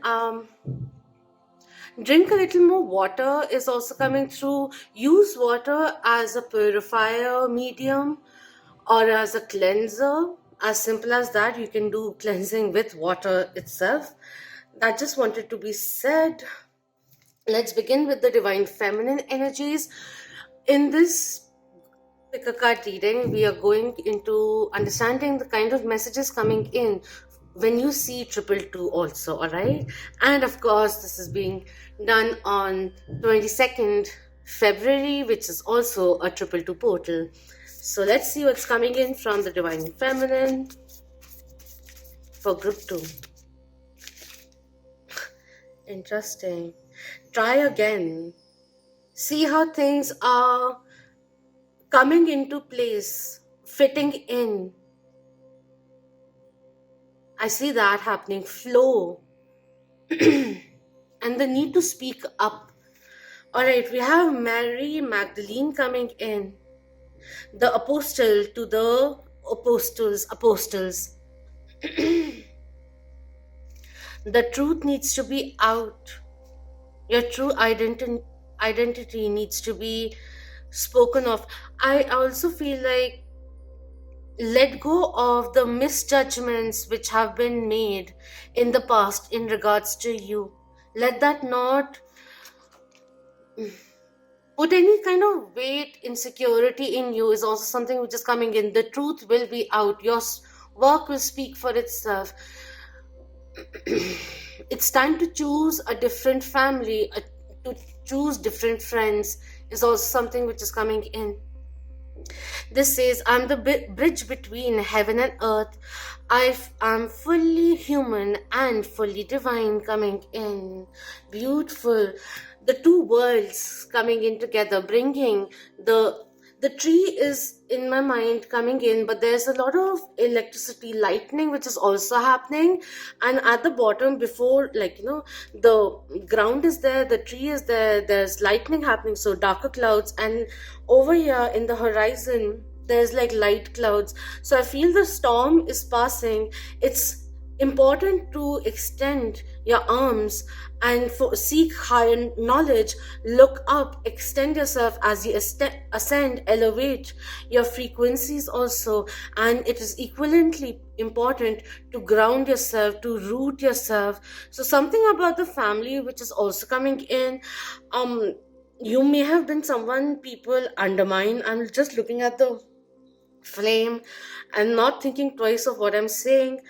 Drink a little more water is also coming through. Use water as a purifier medium or as a cleanser. As simple as that, you can do cleansing with water itself. That just wanted to be said. Let's begin with the divine feminine energies. In this pick a card reading, we are going into understanding the kind of messages coming in when you see triple two also, all right? And of course, this is being done on 22nd February, which is also a triple two portal. So let's see what's coming in from the divine feminine for group 2. Interesting. Try again. See how things are coming into place, fitting in. I see that happening. Flow. And the need to speak up. All right, we have Mary Magdalene coming in. The apostle to the apostles. The truth needs to be out. Your true identity needs to be spoken of. I also feel like let go of the misjudgments which have been made in the past in regards to you. Let that not put any kind of weight, insecurity in you is also something which is coming in. The truth will be out. Your work will speak for itself. It's time to choose a different family, to choose different friends is also something which is coming in. This says, I'm the bridge between heaven and earth. I'm fully human and fully divine coming in. Beautiful. The two worlds coming in together, bringing the tree is in my mind coming in, but there's a lot of electricity, lightning, which is also happening. And at the bottom, before, the ground is there, the tree is there, there's lightning happening, so darker clouds. And over here in the horizon, there's like light clouds. So I feel the storm is passing. It's important to extend your arms and seek higher knowledge. Look up, extend yourself as you ascend, elevate your frequencies also. And it is equivalently important to ground yourself, to root yourself. So something about the family which is also coming in. You may have been someone people undermine. I'm just looking at the flame and not thinking twice of what I'm saying.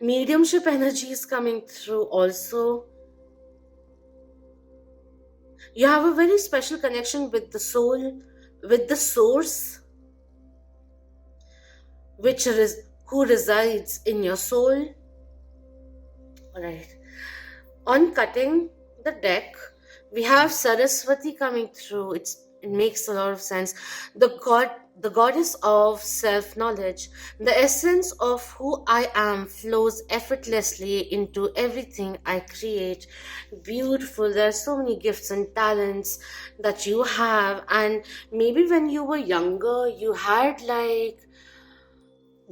Mediumship energy is coming through also. You have a very special connection with the soul, with the source, who resides in your soul. All right. On cutting the deck, we have Saraswati coming through. It makes a lot of sense. The goddess of self-knowledge. The essence of who I am flows effortlessly into everything I create. Beautiful. There are so many gifts and talents that you have. And maybe when you were younger, you had like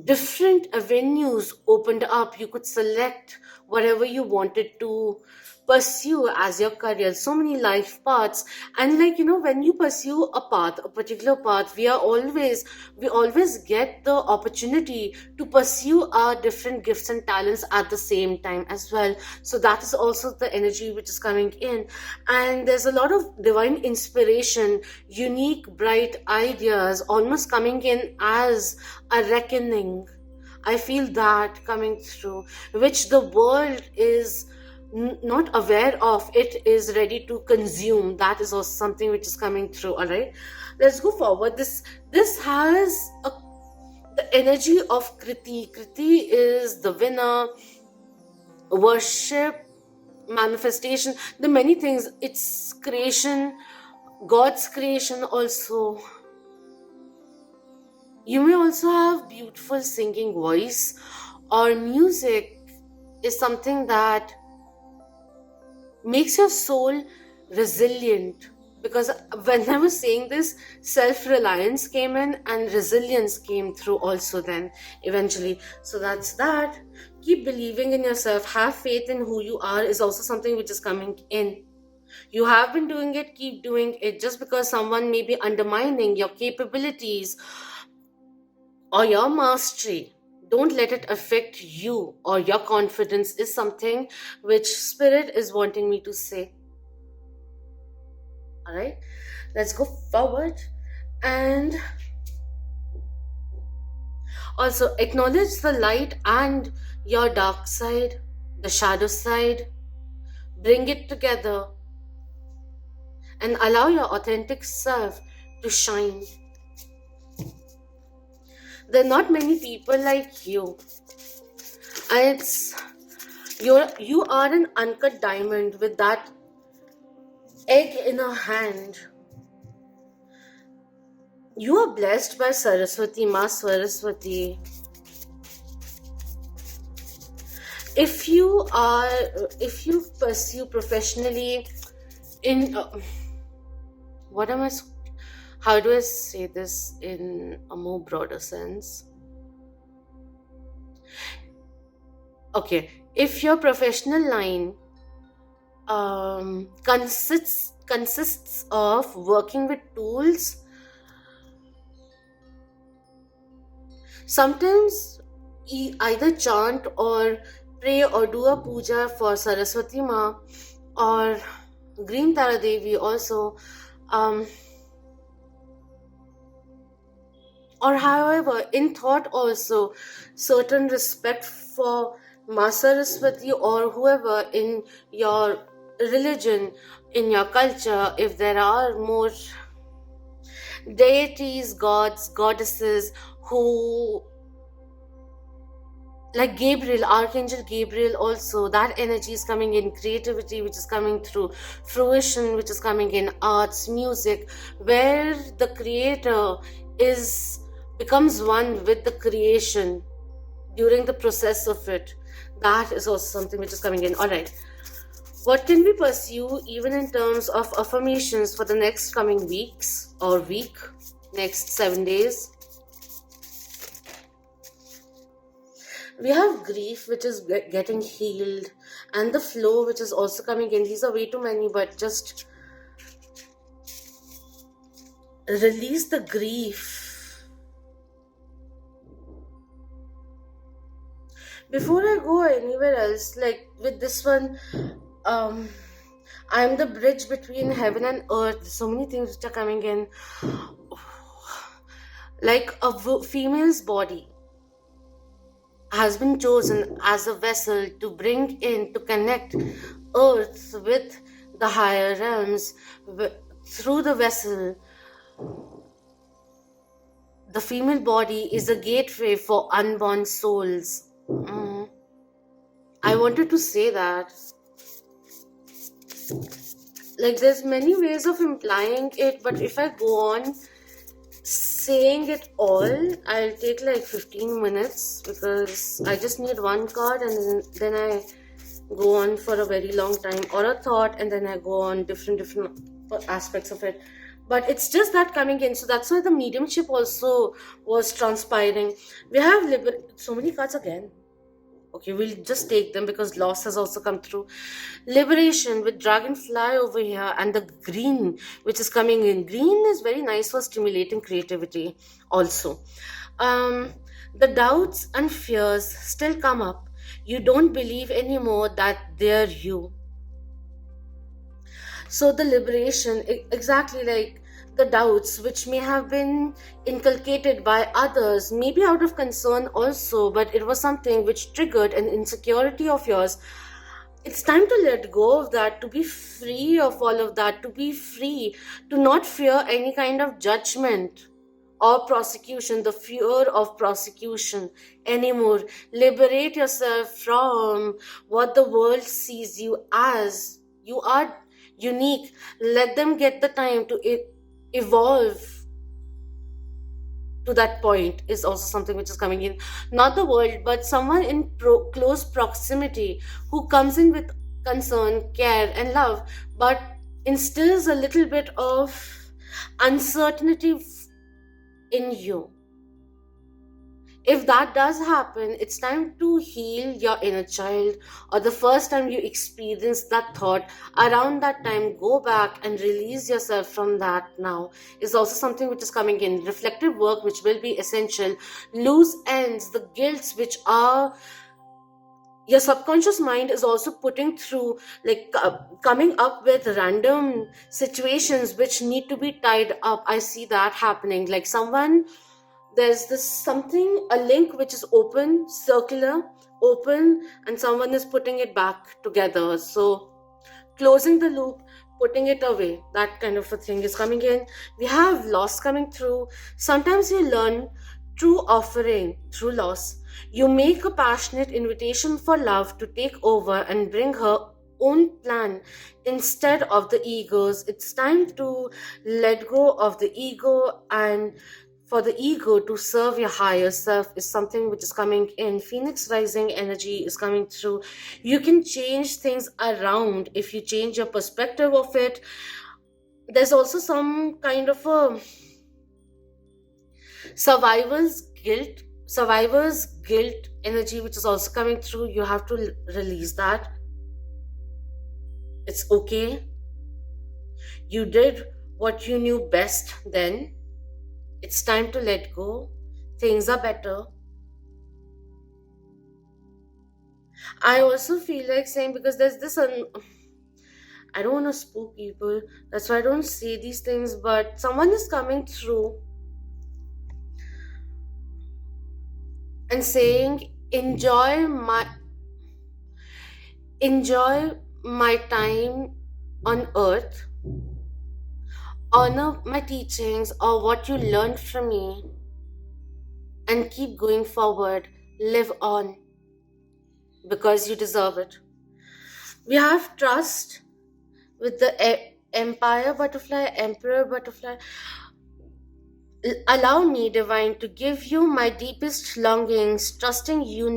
different avenues opened up. You could select whatever you wanted to pursue as your career, so many life paths. And when you pursue a particular path, we always get the opportunity to pursue our different gifts and talents at the same time as well. So that is also the energy which is coming in. And there's a lot of divine inspiration, unique bright ideas almost coming in as a reckoning. I feel that coming through, which the world is not aware of, it is ready to consume. That is also something which is coming through. All right, let's go forward. This has the energy of Kriti. Kriti is the winner, worship, manifestation, the many things. It's creation, God's creation also. You may also have beautiful singing voice, or music is something that makes your soul resilient. because when I was saying this, self-reliance came in and resilience came through also then eventually. So that's that. Keep believing in yourself, have faith in who you are is also something which is coming in. You have been doing it, keep doing it. Just because someone may be undermining your capabilities or your mastery, don't let it affect you or your confidence, is something which Spirit is wanting me to say. All right, let's go forward. And also acknowledge the light and your dark side, the shadow side. Bring it together and allow your authentic self to shine. There are not many people like you, and you are an uncut diamond with that egg in a hand. You are blessed by Saraswati, Ma Saraswati. If you pursue professionally in what am I? How do I say this in a more broader sense? Okay, if your professional line consists of working with tools, sometimes either chant or pray or do a puja for Saraswati Ma or Green Tara Devi also, or however in thought also certain respect for Ma Saraswati or whoever in your religion, in your culture. If there are more deities, gods, goddesses who, like Gabriel, Archangel Gabriel also, that energy is coming in, creativity which is coming through, fruition which is coming in, arts, music, where the creator becomes one with the creation during the process of it. That is also something which is coming in. All right, what can we pursue even in terms of affirmations for the next coming weeks or week, next 7 days? We have grief which is getting healed, and the flow which is also coming in. These are way too many, but just release the grief. Before I go anywhere else, like with this one, I'm the bridge between heaven and earth. So many things which are coming in. Like a female's body has been chosen as a vessel to bring in, to connect earth with the higher realms. Through the vessel, the female body is a gateway for unborn souls. I wanted to say that. Like there's many ways of implying it, but if I go on saying it all, I'll take like 15 minutes because I just need one card and then I go on for a very long time, or a thought, and then I go on different aspects of it. But it's just that coming in, so that's why the mediumship also was transpiring. We have so many cards again. Okay, we'll just take them because loss has also come through. Liberation with dragonfly over here, and the green which is coming in. Green is very nice for stimulating creativity also. The doubts and fears still come up. You don't believe anymore that they're you. So the liberation, exactly like the doubts which may have been inculcated by others, maybe out of concern also, but it was something which triggered an insecurity of yours. It's time to let go of that, to be free of all of that, to be free, to not fear any kind of judgment or prosecution, the fear of prosecution anymore. Liberate yourself from what the world sees you as. You are unique. Let them get the time to evolve to that point, is also something which is coming in. Not the world, but someone in close proximity who comes in with concern, care and love, but instills a little bit of uncertainty in you. If that does happen, it's time to heal your inner child, or the first time you experience that thought, around that time, go back and release yourself from that now. Is also something which is coming in. Reflective work, which will be essential. Loose ends, the guilts which are your subconscious mind is also putting through, like coming up with random situations which need to be tied up. I see that happening, like someone, there's this something, a link which is open, circular, open, and someone is putting it back together. So closing the loop, putting it away, that kind of a thing is coming in. We have loss coming through. Sometimes you learn true offering through loss. You make a passionate invitation for love to take over and bring her own plan instead of the egos. It's time to let go of the ego, and for the ego to serve your higher self is something which is coming in. Phoenix rising energy is coming through. You can change things around if you change your perspective of it. There's also some kind of a survivor's guilt energy which is also coming through. You have to release that. It's okay. You did what you knew best then. It's time to let go. Things are better. I also feel like saying, because there's this I don't want to spook people, that's why I don't say these things, but someone is coming through and saying, enjoy my time on earth, honor my teachings or what you learned from me, and keep going forward. Live on, because you deserve it. We have trust with the empire butterfly, emperor butterfly. Allow me, divine, to give you my deepest longings, trusting you to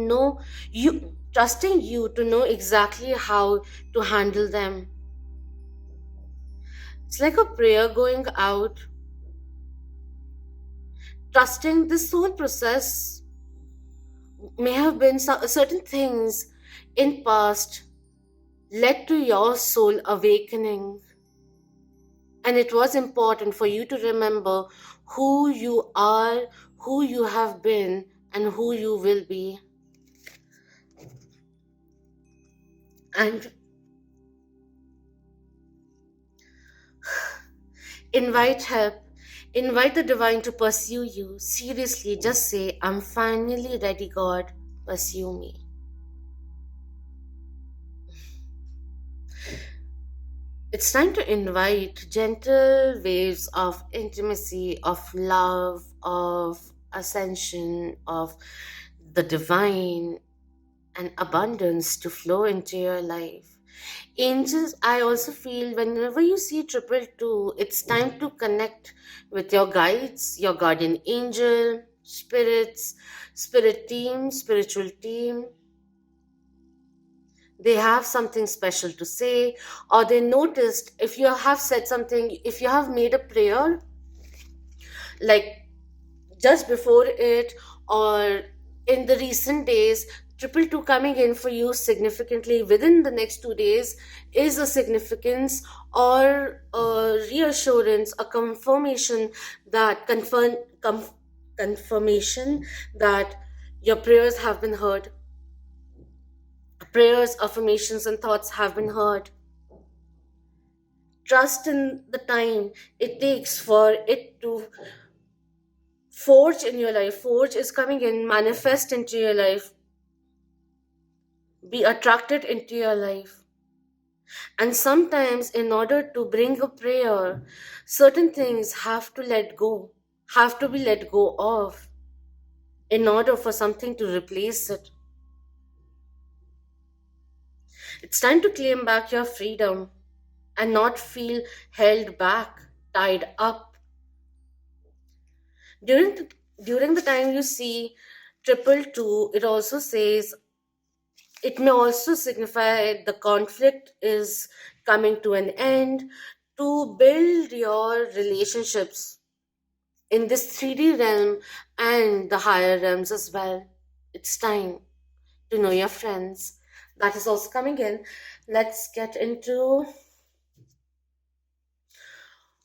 know exactly how to handle them. It's like a prayer going out, trusting this whole process may have been certain things in past led to your soul awakening, and it was important for you to remember who you are, who you have been, and who you will be. And invite help. Invite the divine to pursue you. Seriously, just say, I'm finally ready, God. Pursue me. It's time to invite gentle waves of intimacy, of love, of ascension, of the divine and abundance to flow into your life. Angels, I also feel whenever you see triple two, it's time to connect with your guides, your guardian angel, spirits, spirit team, spiritual team. They have something special to say, or they noticed if you have said something, if you have made a prayer, like just before it or in the recent days, triple two coming in for you significantly within the next 2 days is a significance or a reassurance, a confirmation that confirmation that your prayers have been heard. Prayers, affirmations, and thoughts have been heard. Trust in the time it takes for it to forge in your life. Forge is coming in, manifest into your life, be attracted into your life. And sometimes, in order to bring a prayer, certain things have to let go, have to be let go of, in order for something to replace it. It's time to claim back your freedom and not feel held back, tied up. During the, during the time you see triple two, it also says, it may also signify the conflict is coming to an end. to build your relationships in this 3D realm and the higher realms as well. It's time to know your friends. That is also coming in. Let's get into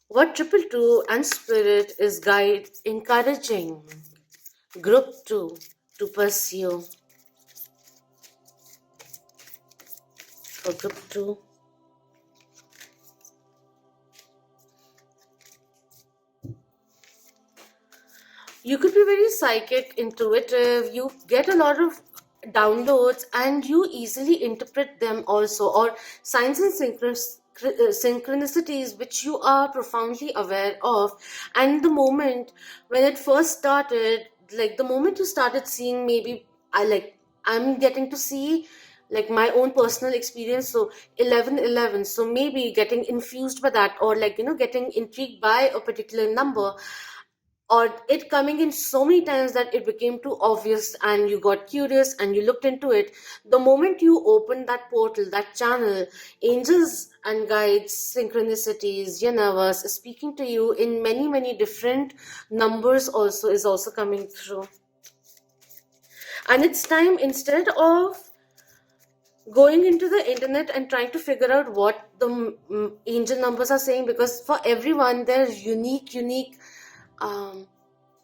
what triple two and spirit is guide encouraging group two to pursue for group two. You could be very psychic, intuitive, you get a lot of downloads and you easily interpret them also, or signs and synchronicities which you are profoundly aware of. And the moment when it first started, like the moment you started seeing, maybe I'm getting to see like my own personal experience, so 1111, so maybe getting infused by that, or getting intrigued by a particular number, or it coming in so many times that it became too obvious and you got curious and you looked into it. The moment you opened that portal, that channel, angels and guides, synchronicities, universe is speaking to you in many, many different numbers also is also coming through. And it's time, instead of going into the internet and trying to figure out what the angel numbers are saying, because for everyone there's unique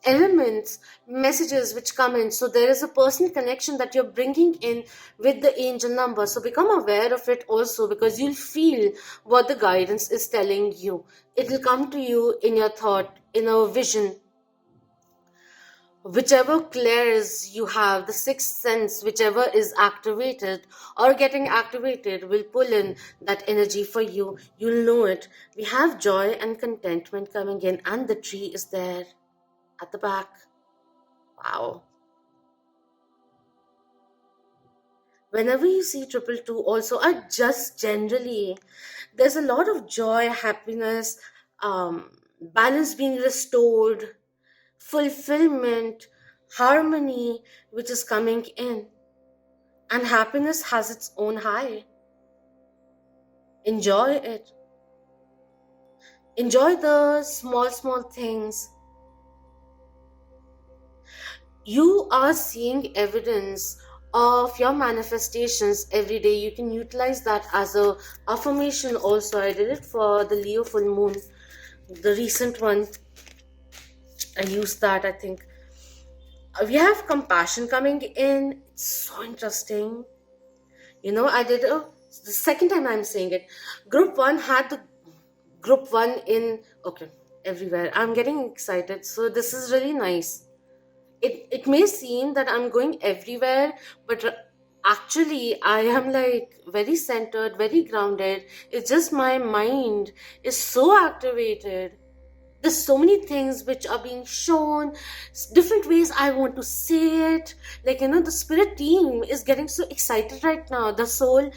elements, messages which come in, so there is a personal connection that you're bringing in with the angel number. So become aware of it also, because you'll feel what the guidance is telling you. It will come to you in your thought, in a vision, whichever clairs you have, the sixth sense, whichever is activated or getting activated, will pull in that energy for you. You'll know it. We have joy and contentment coming in, and the tree is there at the back. Wow. Whenever you see triple two also, or just generally, there's a lot of joy, happiness, balance being restored, fulfillment, harmony, which is coming in. And happiness has its own high. Enjoy it. Enjoy the small things. You are seeing evidence of your manifestations every day. You can utilize that as a affirmation also. I did it for the Leo full moon, the recent one. I used that, I think. We have compassion coming in. It's so interesting. I did the second time I'm saying it. Group one had the group one in, okay, everywhere. I'm getting excited. So this is really nice. It may seem that I'm going everywhere, but actually I am like very centered, very grounded. It's just my mind is so activated. There's so many things which are being shown, different ways I want to say it. The spirit team is getting so excited right now. The soul,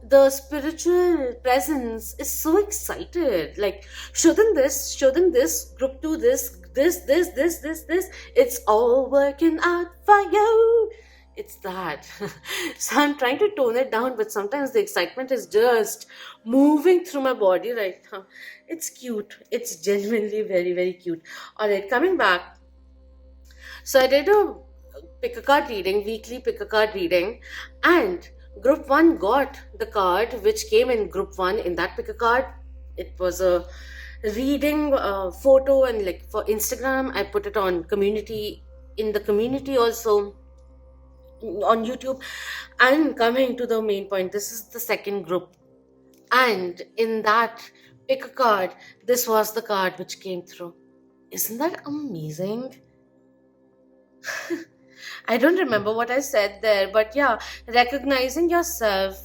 the spiritual presence is so excited. Like, show them this, group two, this. It's all working out for you. It's that. So I'm trying to tone it down, but sometimes the excitement is just moving through my body right now. It's cute. It's genuinely very, very cute. All right, coming back. So I did a pick a card reading, weekly pick a card reading, and group one got the card which came in group one in that pick a card. It was a reading photo, and like for Instagram, I put it on community, in the community also on YouTube. And coming to the main point, this is the second group, and in that pick a card, this was the card which came through. Isn't that amazing? I don't remember what I said there, but yeah, recognizing yourself,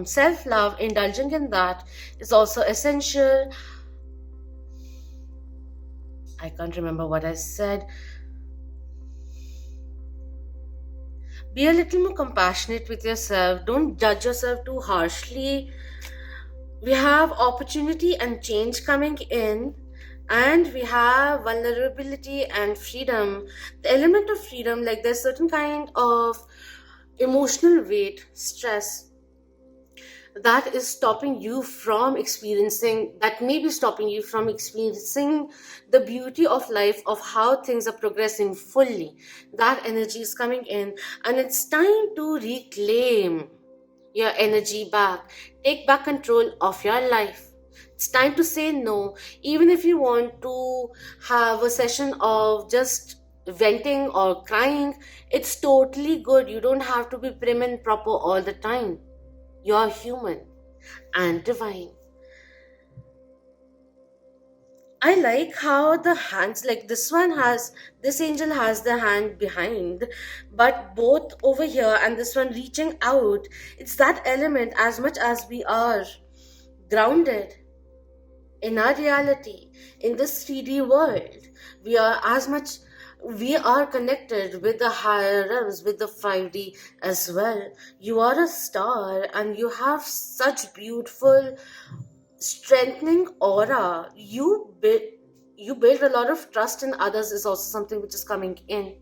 self-love, indulging in that is also essential. I can't remember what I said. Be a little more compassionate with yourself. Don't judge yourself too harshly. We have opportunity and change coming in, and we have vulnerability and freedom. The element of freedom, like there's certain kind of emotional weight, stress, that is stopping you from experiencing, that may be stopping you from experiencing the beauty of life, of how things are progressing fully. That energy is coming in, and it's time to reclaim your energy back. Take back control of your life. It's time to say no. Even if you want to have a session of just venting or crying, it's totally good. You don't have to be prim and proper all the time. You're human and divine. I like how the hands, like this angel has the hand behind, but both over here and this one reaching out. It's that element, as much as we are grounded in our reality, in this 3D world, we are as much, we are connected with the higher realms, with the 5D as well. You are a star and you have such beautiful strengthening aura. You build a lot of trust in others is also something which is coming in.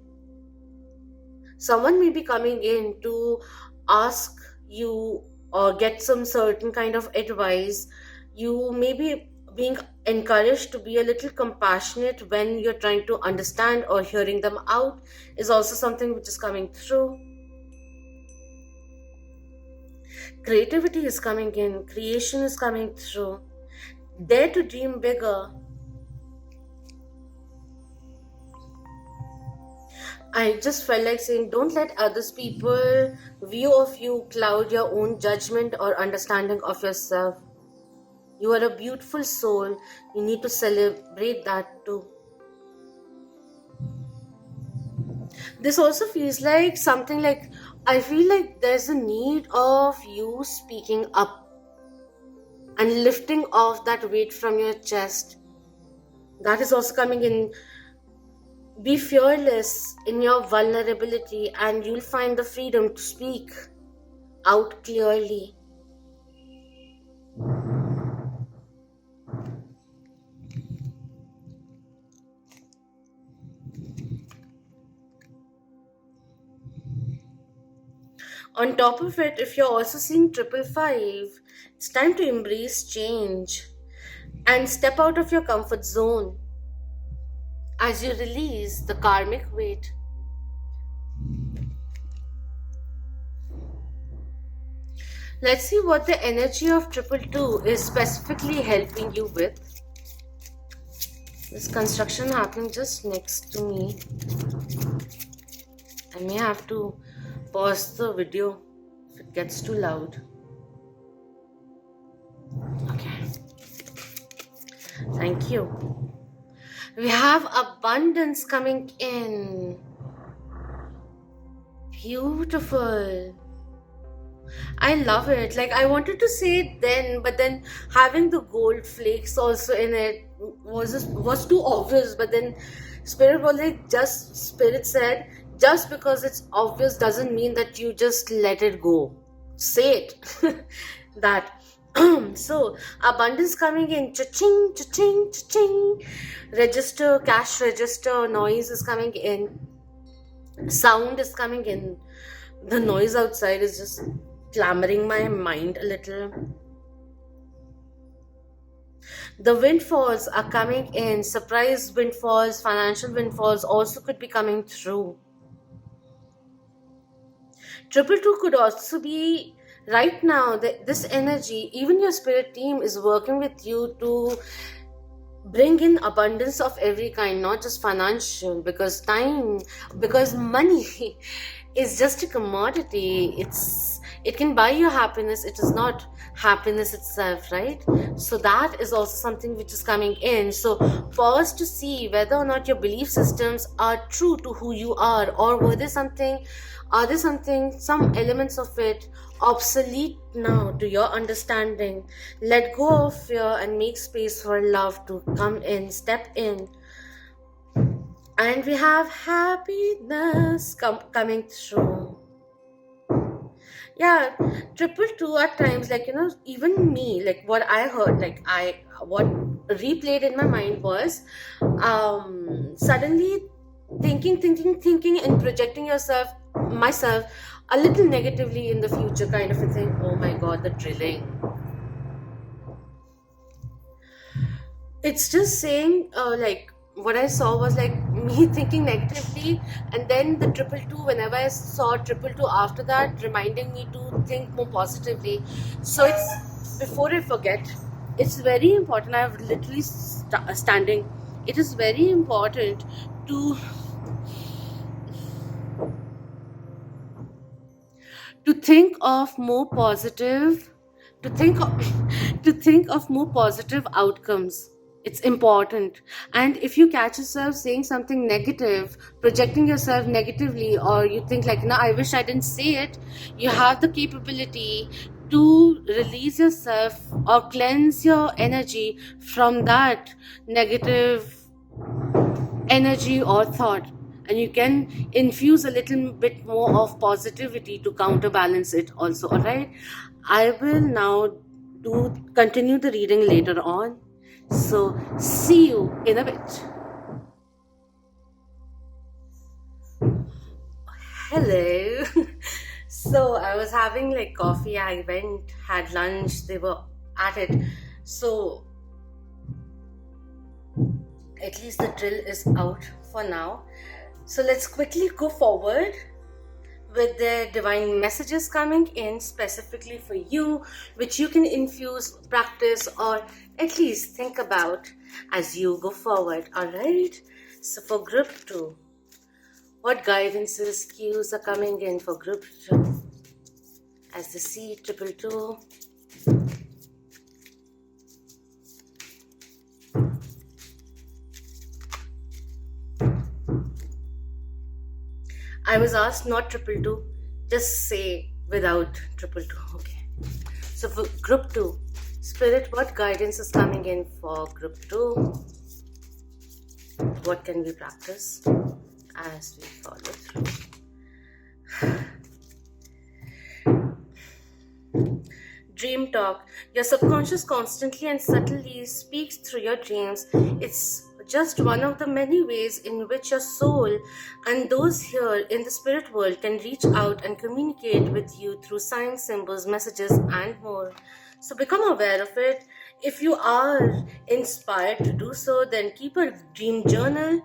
Someone may be coming in to ask you or get some certain kind of advice. You may be being encouraged to be a little compassionate when you're trying to understand or hearing them out is also something which is coming through. Creativity is coming in, creation is coming through. Dare to dream bigger. I just felt like saying, don't let others people view of you cloud your own judgment or understanding of yourself. You are a beautiful soul. You need to celebrate that too. This also feels like something like, I feel like there's a need of you speaking up and lifting off that weight from your chest. That is also coming in. Be fearless in your vulnerability and you'll find the freedom to speak out clearly. On top of it, if you're also seeing 555, it's time to embrace change and step out of your comfort zone as you release the karmic weight. Let's see what the energy of 222 is specifically helping you with. There's construction happening just next to me. I may have to pause the video if it gets too loud. Okay. Thank you. We have abundance coming in. Beautiful. I love it. Like, I wanted to say it then, but then having the gold flakes also in it was too obvious. But then Spirit said, just because it's obvious doesn't mean that you just let it go. Say it. That. So, abundance coming in. Cha-ching, cha-ching, cha-ching. Register, cash register, noise is coming in. Sound is coming in. The noise outside is just clamoring my mind a little. The windfalls are coming in. Surprise windfalls, financial windfalls also could be coming through. 222 could also be right now. This energy, even your spirit team is working with you to bring in abundance of every kind, not just financial, because money is just a commodity. It can buy you happiness. It is not happiness itself, right? So that is also something which is coming in. So pause to see whether or not your belief systems are true to who you are, or are there some elements of it obsolete now to your understanding. Let go of fear and make space for love to come in, step in. And we have happiness coming through. Yeah, 222 at times, like, even me, like what I heard, what replayed in my mind was suddenly thinking and projecting myself a little negatively in the future, kind of a thing. Oh my god, the drilling. It's just saying, like, what I saw was like me thinking negatively, and then the triple two, whenever I saw triple two after that, reminding me to think more positively. So it's, before I forget, it's very important. I've literally standing. It is very important to think of more positive, to think of, to think of more positive outcomes. It's important. And if you catch yourself saying something negative, projecting yourself negatively, or you think like, no, I wish I didn't say it, you have the capability to release yourself or cleanse your energy from that negative energy or thought, and you can infuse a little bit more of positivity to counterbalance it also. All right, I will now continue the reading later on, so see you in a bit. Hello. So I was having like coffee, I went, had lunch, they were at it, so at least the drill is out for now. So let's quickly go forward with the divine messages coming in specifically for you, which you can infuse, practice, or at least think about as you go forward. All right. So for group 2, what guidances, cues are coming in for group 2 as the C triple two? I was asked not triple two, just say without triple two. Okay. So for group 2, Spirit, what guidance is coming in for group 2? What can we practice as we follow through? Dream talk. Your subconscious constantly and subtly speaks through your dreams. It's just one of the many ways in which your soul and those here in the spirit world can reach out and communicate with you through signs, symbols, messages, and more. So become aware of it. If you are inspired to do so, then keep a dream journal,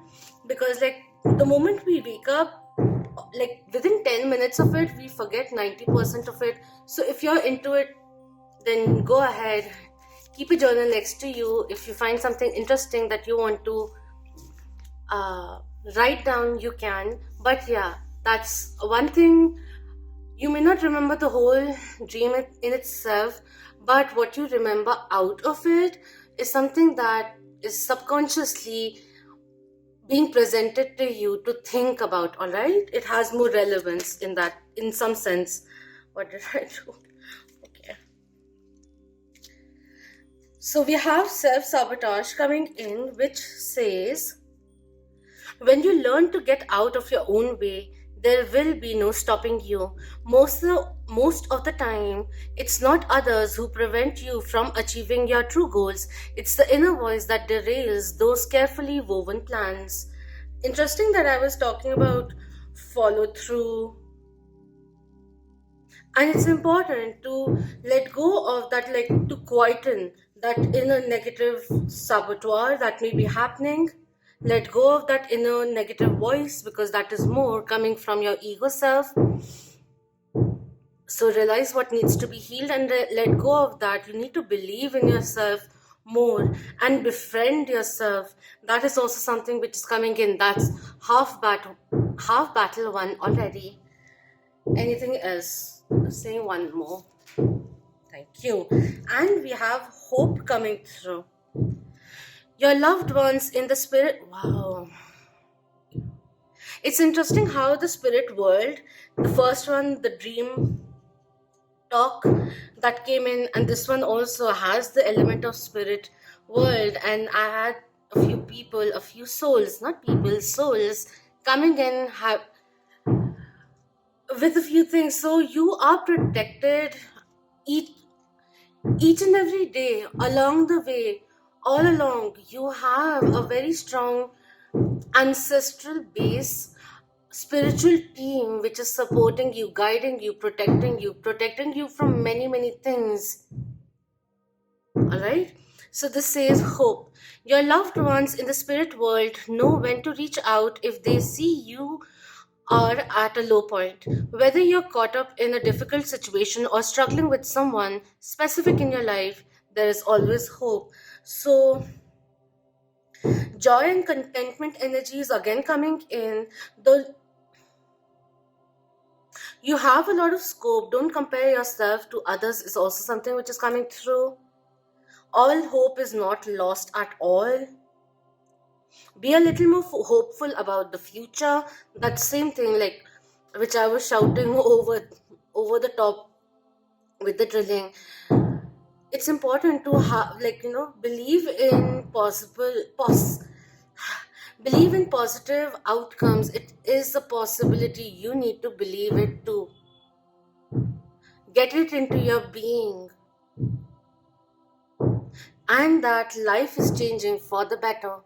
because like the moment we wake up, like within 10 minutes of it, we forget 90% of it. So if you're into it, then go ahead, keep a journal next to you. If you find something interesting that you want to write down, you can. But yeah, that's one thing. You may not remember the whole dream in itself, but what you remember out of it is something that is subconsciously being presented to you to think about. All right, it has more relevance in that, in some sense. What did I do? So we have self-sabotage coming in, which says, when you learn to get out of your own way, there will be no stopping you. Most of the time, it's not others who prevent you from achieving your true goals. It's the inner voice that derails those carefully woven plans. Interesting that I was talking about follow through. And it's important to let go of that, like to quieten that inner negative saboteur that may be happening. Let go of that inner negative voice, because that is more coming from your ego self. So realize what needs to be healed and let go of that. You need to believe in yourself more and befriend yourself. That is also something which is coming in. That's half battle one already. Anything else? Say one more. Thank you. And we have hope coming through. Your loved ones in the spirit. Wow. It's interesting how the spirit world, the first one, the dream talk that came in, and this one also has the element of spirit world. And I had a few people, a few souls, not people, souls coming in with a few things. So you are protected each and every day along the way. All along, you have a very strong ancestral base spiritual team which is supporting you, guiding you, protecting you from many, many things. All right. So this says hope. Your loved ones in the spirit world know when to reach out if they see you are at a low point. Whether you're caught up in a difficult situation or struggling with someone specific in your life, there is always hope. So joy and contentment energy is again coming in. Though you have a lot of scope, don't compare yourself to others is also something which is coming through. All hope is not lost at all. Be a little more hopeful about the future. That same thing, like which I was shouting over the top with the drilling. It's important to have, like, believe in believe in positive outcomes. It is a possibility. You need to believe it too. Get it into your being, and that life is changing for the better.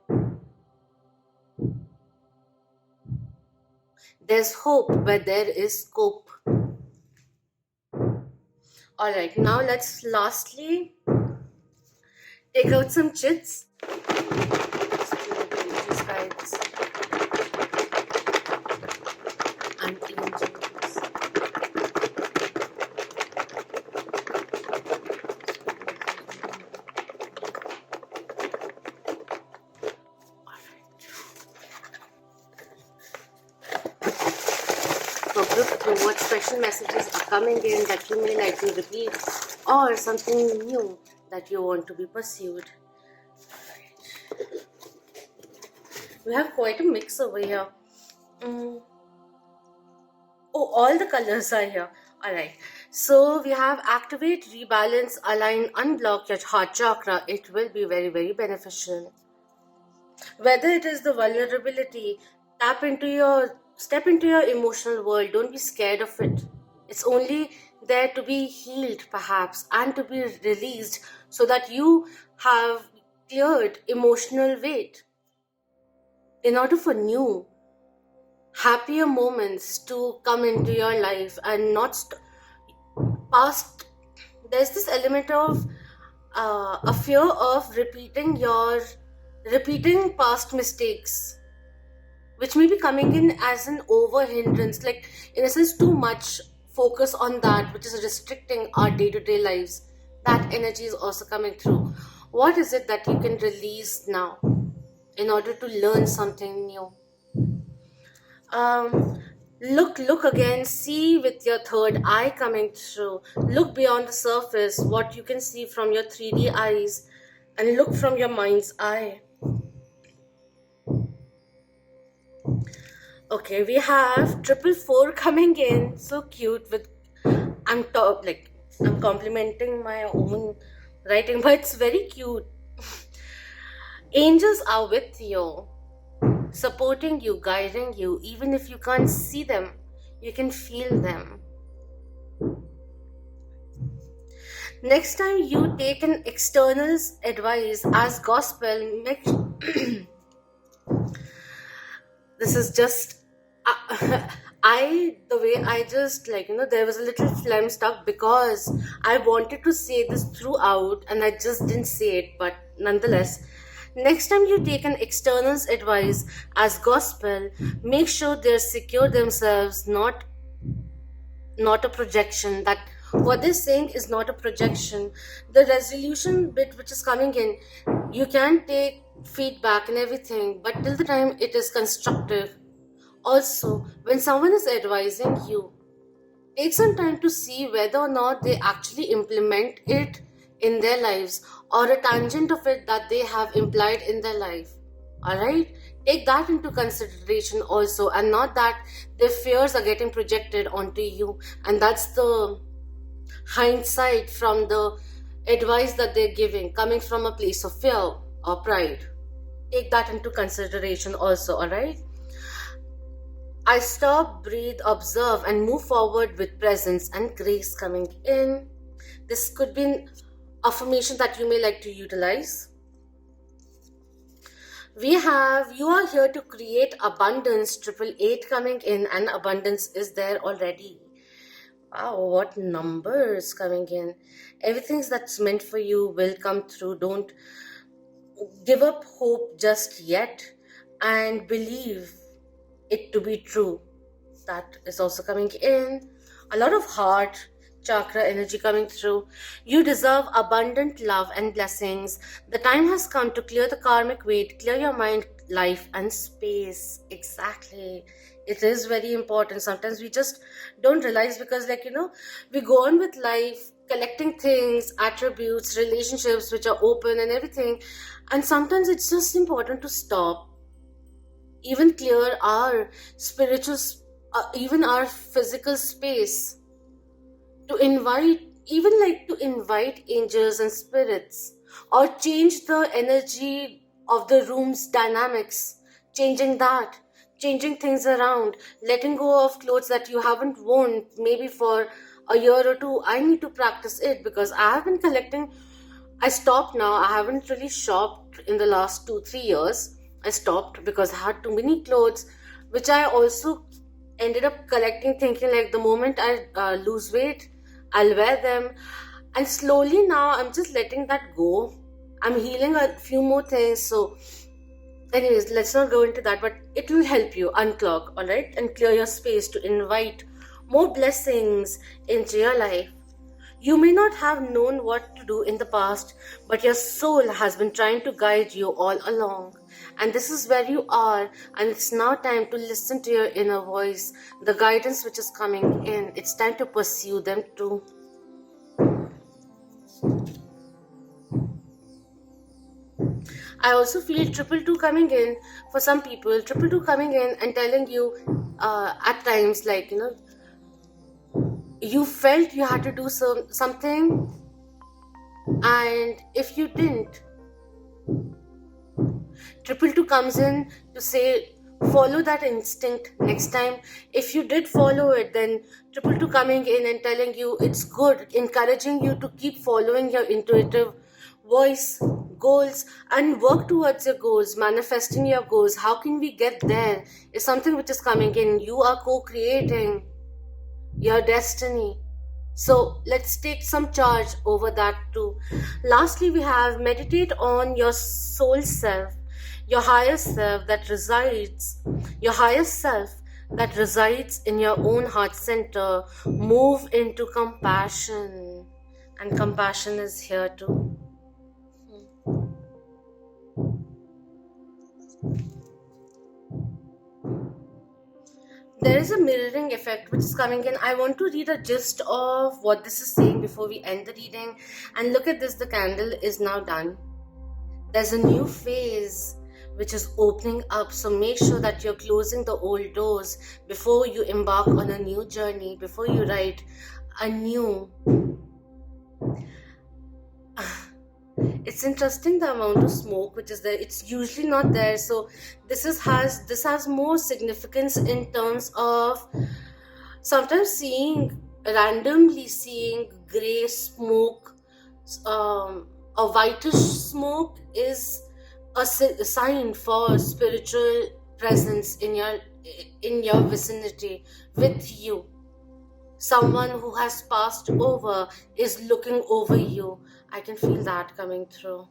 There's hope where there is scope. Alright, now let's lastly take out some chits. Guides and angels. Look through what special messages are coming in that you may like to repeat, or something new that you want to be pursued. We have quite a mix over here. Oh, all the colors are here. Alright. So we have activate, rebalance, align, unblock your heart chakra. It will be very, very beneficial. Whether it is the vulnerability, step into your emotional world. Don't be scared of it. It's only there to be healed, perhaps, and to be released so that you have cleared emotional weight. In order for new, happier moments to come into your life and not past, there's this element of a fear of repeating past mistakes, which may be coming in as an over hindrance, like in a sense too much focus on that which is restricting our day-to-day lives. That energy is also coming through. What is it that you can release now in order to learn something new? Look again, see with your third eye coming through. Look beyond the surface, what you can see from your 3D eyes, and look from your mind's eye. Okay, we have 444 coming in. So cute. I'm complimenting my own writing, but it's very cute. Angels are with you, supporting you, guiding you. Even if you can't see them, you can feel them. Next time you take an external's advice as gospel, this is just there was a little phlegm stuck because I wanted to say this throughout and I just didn't say it, but nonetheless, next time you take an external's advice as gospel, make sure they're secure themselves, not a projection. That what they're saying is not a projection. The resolution bit which is coming in, you can take feedback and everything, but till the time it is constructive. Also, when someone is advising you, take some time to see whether or not they actually implement it in their lives, or a tangent of it that they have implied in their life. Alright? Take that into consideration also, and not that their fears are getting projected onto you, and that's the hindsight from the advice that they're giving, coming from a place of fear or pride. Take that into consideration also, alright? I stop, breathe, observe, and move forward with presence and grace coming in. This could be an affirmation that you may like to utilize. You are here to create abundance, 888 coming in, and abundance is there already. Wow, what numbers coming in. Everything that's meant for you will come through. Don't give up hope just yet and believe it to be true. That is also coming in. A lot of heart chakra energy coming through. You deserve abundant love and blessings. The time has come to clear the karmic weight, clear your mind, life, and space. Exactly. It is very important. Sometimes we just don't realize because, we go on with life collecting things, attributes, relationships which are open and everything. And sometimes it's just important to stop, even clear our spiritual, even our physical space, to invite, even like to invite angels and spirits, or change the energy of the room's dynamics, changing that, changing things around, letting go of clothes that you haven't worn maybe for a year or two. I need to practice it because I have been collecting. I stopped now. I haven't really shopped in the last 2-3 years. I stopped because I had too many clothes, which I also ended up collecting, thinking like the moment I lose weight, I'll wear them. And slowly now I'm just letting that go. I'm healing a few more things. So, anyways, let's not go into that, but it will help you unclog, all right, and clear your space to invite more blessings into your life. You may not have known what to do in the past, but your soul has been trying to guide you all along. And this is where you are, and it's now time to listen to your inner voice, the guidance which is coming in. It's time to pursue them too. I also feel 222 coming in for some people, 222 coming in and telling you at times, you felt you had to do something, and if you didn't, 222 comes in to say follow that instinct next time. If you did follow it, then 222 coming in and telling you it's good, encouraging you to keep following your intuitive voice, goals, and work towards your goals, manifesting your goals. How can we get there is something which is coming in. You are co-creating your destiny. So let's take some charge over that too. Lastly, we have meditate on your soul self, your higher self that resides, in your own heart center. Move into compassion, and compassion is here too. There is a mirroring effect which is coming in. I want to read a gist of what this is saying before we end the reading. And look at this, the candle is now done. There's a new phase which is opening up. So make sure that you're closing the old doors before you embark on a new journey, before you write a new. It's interesting the amount of smoke which is there. It's usually not there. So this has more significance in terms of sometimes randomly seeing gray smoke, a whitish smoke is a sign for spiritual presence in your vicinity with you. Someone who has passed over is looking over you. I can feel that coming through.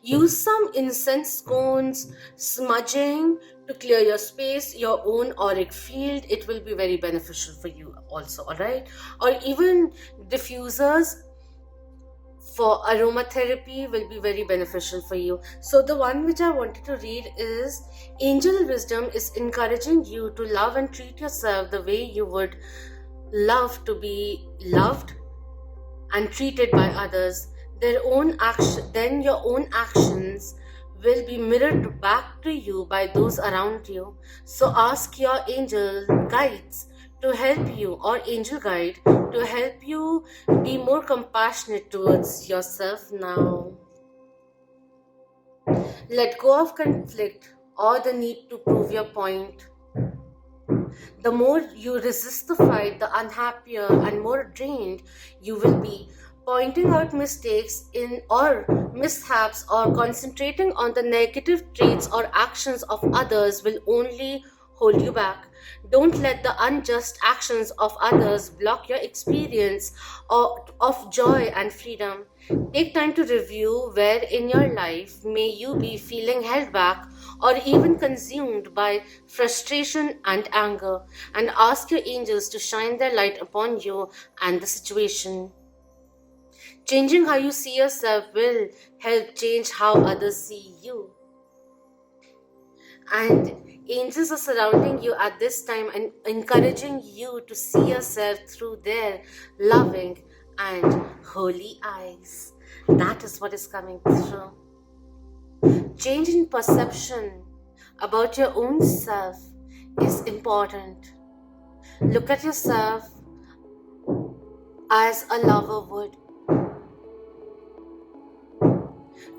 Use some incense cones, smudging to clear your space, your own auric field. It will be very beneficial for you also, alright? Or even diffusers for aromatherapy will be very beneficial for you. So the one which I wanted to read is Angel Wisdom is encouraging you to love and treat yourself the way you would love to be loved and treated by others. Then your own actions will be mirrored back to you by those around you. So ask your angel guides to help you, or angel guide to help you be more compassionate towards yourself now. Let go of conflict or the need to prove your point. The more you resist the fight, the unhappier and more drained you will be. Pointing out mistakes in or mishaps or concentrating on the negative traits or actions of others will only hold you back. Don't let the unjust actions of others block your experience of joy and freedom. Take time to review where in your life may you be feeling held back or even consumed by frustration and anger, and ask your angels to shine their light upon you and the situation. Changing how you see yourself will help change how others see you. And angels are surrounding you at this time and encouraging you to see yourself through their loving and holy eyes. That is what is coming through. Change in perception about your own self is important. Look at yourself as a lover would.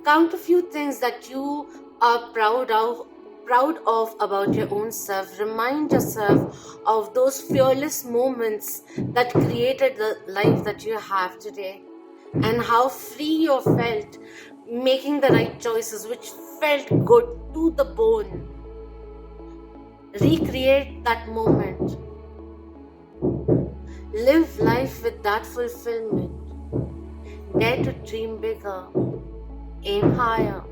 Count a few things that you are proud of about your own self. Remind yourself of those fearless moments that created the life that you have today, and how free you felt making the right choices, which felt good to the bone. Recreate that moment. Live life with that fulfillment. Dare to dream bigger. Aim higher.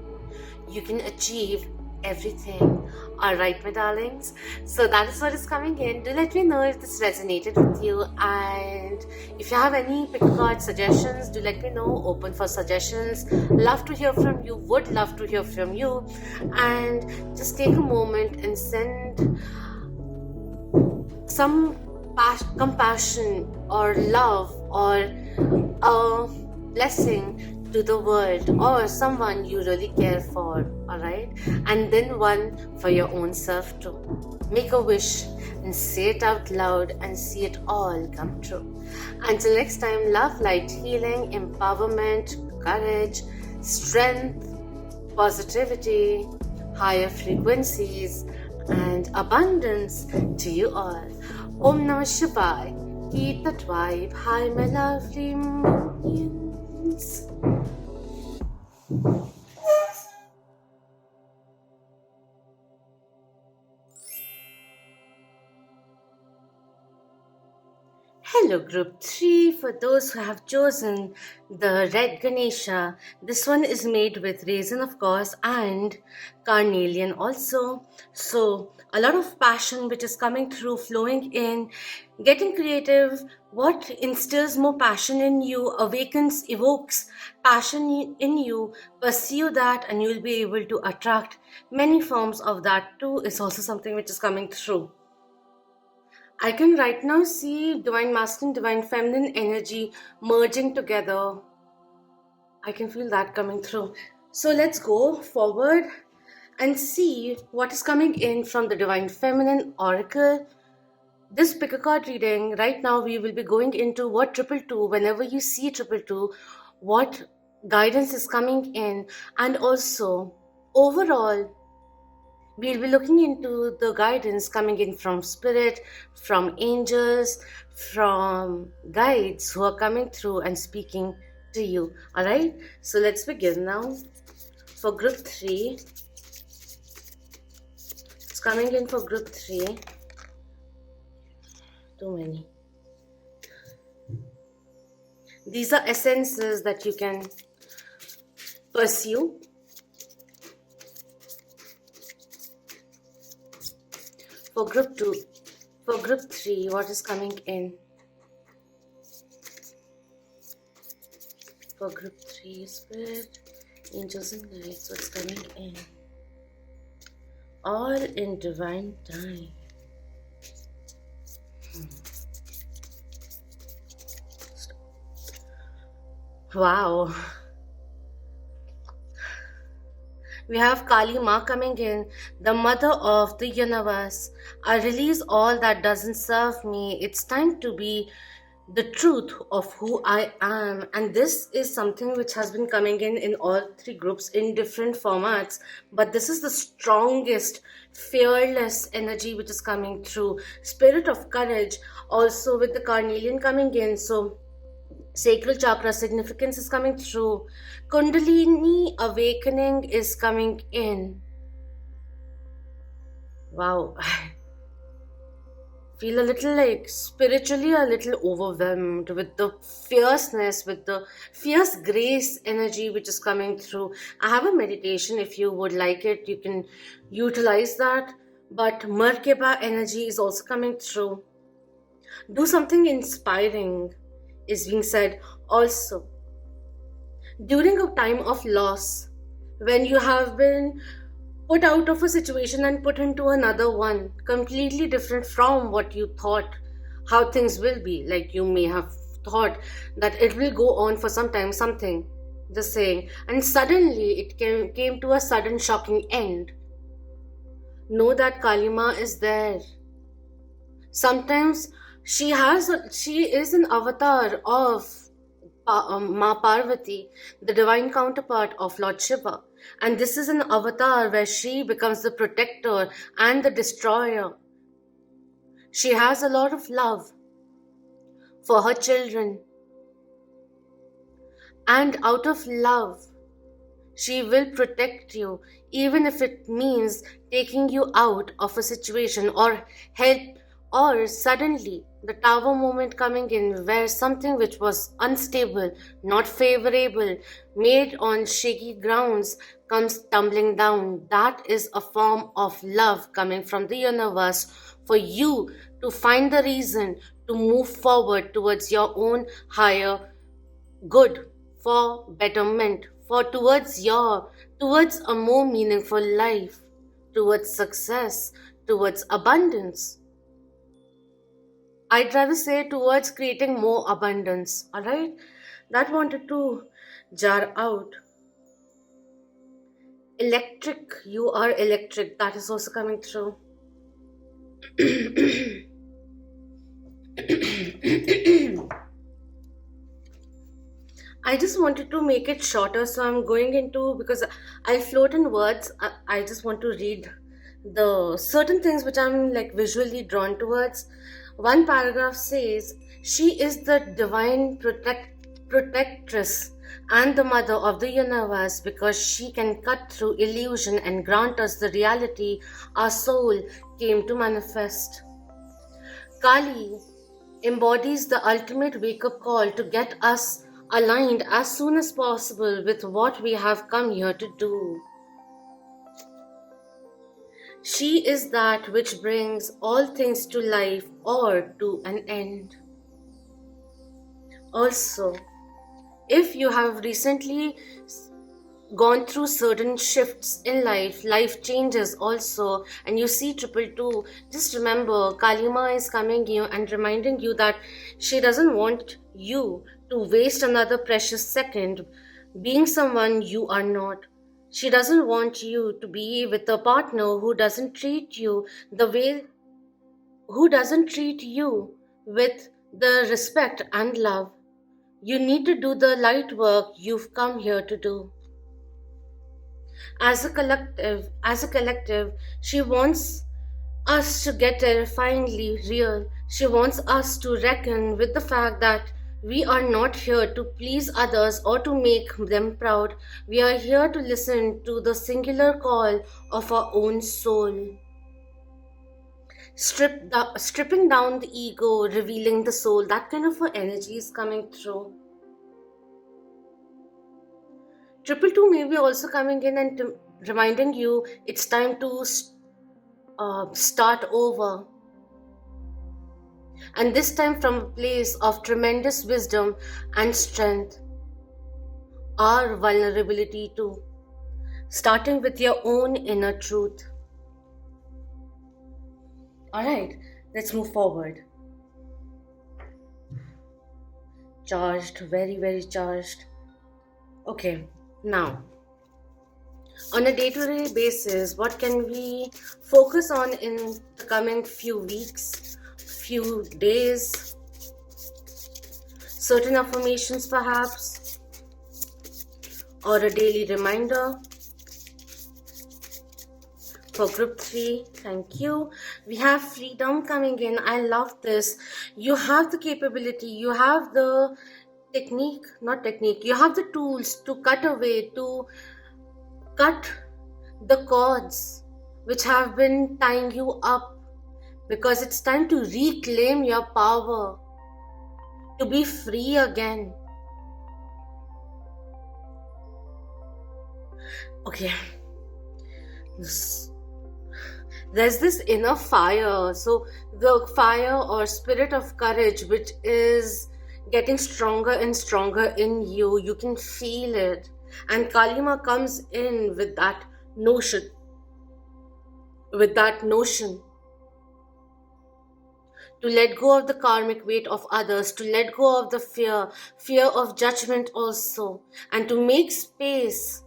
You can achieve everything. Alright, my darlings. So that is what is coming in. Do let me know if this resonated with you, and if you have any pick a card suggestions, do let me know. Open for suggestions. Love to hear from you. Would love to hear from you. And just take a moment and send some compassion or love or a blessing to the world or someone you really care for, alright? And then one for your own self too. Make a wish and say it out loud and see it all come true. Until next time, love, light, healing, empowerment, courage, strength, positivity, higher frequencies, and abundance to you all. Om Namah Shivaya. Keep that vibe high, my lovely moonians. Hello, Group 3. For those who have chosen the red Ganesha, this one is made with raisin, of course, and carnelian also. So, a lot of passion which is coming through, flowing in, getting creative. What instills more passion in you, awakens, evokes passion in you, pursue that, and you'll be able to attract many forms of that too, is also something which is coming through. I can right now see divine masculine, divine feminine energy merging together. I can feel that coming through. So let's go forward and see what is coming in from the divine feminine oracle. This pick a card reading, right now we will be going into what 222, whenever you see 222, what guidance is coming in, and also overall we'll be looking into the guidance coming in from spirit, from angels, from guides who are coming through and speaking to you. Alright, so let's begin now. For group 3, it's coming in for group 3. Too many. These are essences that you can pursue. For group 2, for group 3, what is coming in? For group 3, spirit, angels and guides, what's coming in? All in divine time. Wow. We have Kali Ma coming in, the mother of the universe. I release all that doesn't serve me. It's time to be the truth of who I am. And this is something which has been coming in all 3 groups in different formats. But this is the strongest, fearless energy which is coming through. Spirit of courage, also with the carnelian coming in. So Sacral chakra significance is coming through. Kundalini awakening is coming in. Wow. Feel a little like spiritually a little overwhelmed with the fierceness, with the fierce grace energy which is coming through. I have a meditation. If you would like it, you can utilize that. But Merkaba energy is also coming through. Do something inspiring is being said. Also, during a time of loss, when you have been put out of a situation and put into another one completely different from what you thought how things will be, like you may have thought that it will go on for some time, something, just saying, and suddenly it came to a sudden shocking end. Know that Kalima is there. Sometimes she is an avatar of Ma Parvati, the divine counterpart of Lord Shiva. And this is an avatar where she becomes the protector and the destroyer. She has a lot of love for her children. And out of love, she will protect you, even if it means taking you out of a situation or help, or suddenly the tower moment coming in where something which was unstable, not favorable, made on shaky grounds comes tumbling down. That is a form of love coming from the universe for you to find the reason to move forward towards your own higher good, for betterment, for towards a more meaningful life, towards success, towards abundance. I'd rather say towards creating more abundance. Alright? That wanted to jar out. Electric, you are electric. That is also coming through. I just wanted to make it shorter, so I'm going into, because I'll float in words. I just want to read the certain things which I'm like visually drawn towards. One paragraph says, she is the divine protectress and the mother of the universe because she can cut through illusion and grant us the reality our soul came to manifest. Kali embodies the ultimate wake-up call to get us aligned as soon as possible with what we have come here to do. She is that which brings all things to life or to an end. Also, if you have recently gone through certain shifts in life changes also, and you see 222, just remember Kalima is coming you and reminding you that she doesn't want you to waste another precious second being someone you are not. She doesn't want you to be with a partner who doesn't treat you with the respect and love. You need to do the light work you've come here to do. As a collective, she wants us to get terrifyingly real. She wants us to reckon with the fact that we are not here to please others or to make them proud. We are here to listen to the singular call of our own soul. Stripping down the ego, revealing the soul, that kind of energy is coming through. 222 may be also coming in and reminding you it's time to start over. And this time from a place of tremendous wisdom and strength. Our vulnerability too. Starting with your own inner truth. Alright, let's move forward. Charged, very, very charged. Okay, now, on a day-to-day basis, what can we focus on in the coming few weeks, few days? Certain affirmations perhaps, or a daily reminder. For group 3, thank you. We have freedom coming in. I love this. You have the capability, you have the technique, not technique. You have the tools to cut away, to cut the cords which have been tying you up, because it's time to reclaim your power, to be free again. Okay, there's this inner fire. So the fire or spirit of courage, which is getting stronger and stronger in you, you can feel it. And Kalima comes in with that notion, to let go of the karmic weight of others, to let go of the fear of judgment also, and to make space,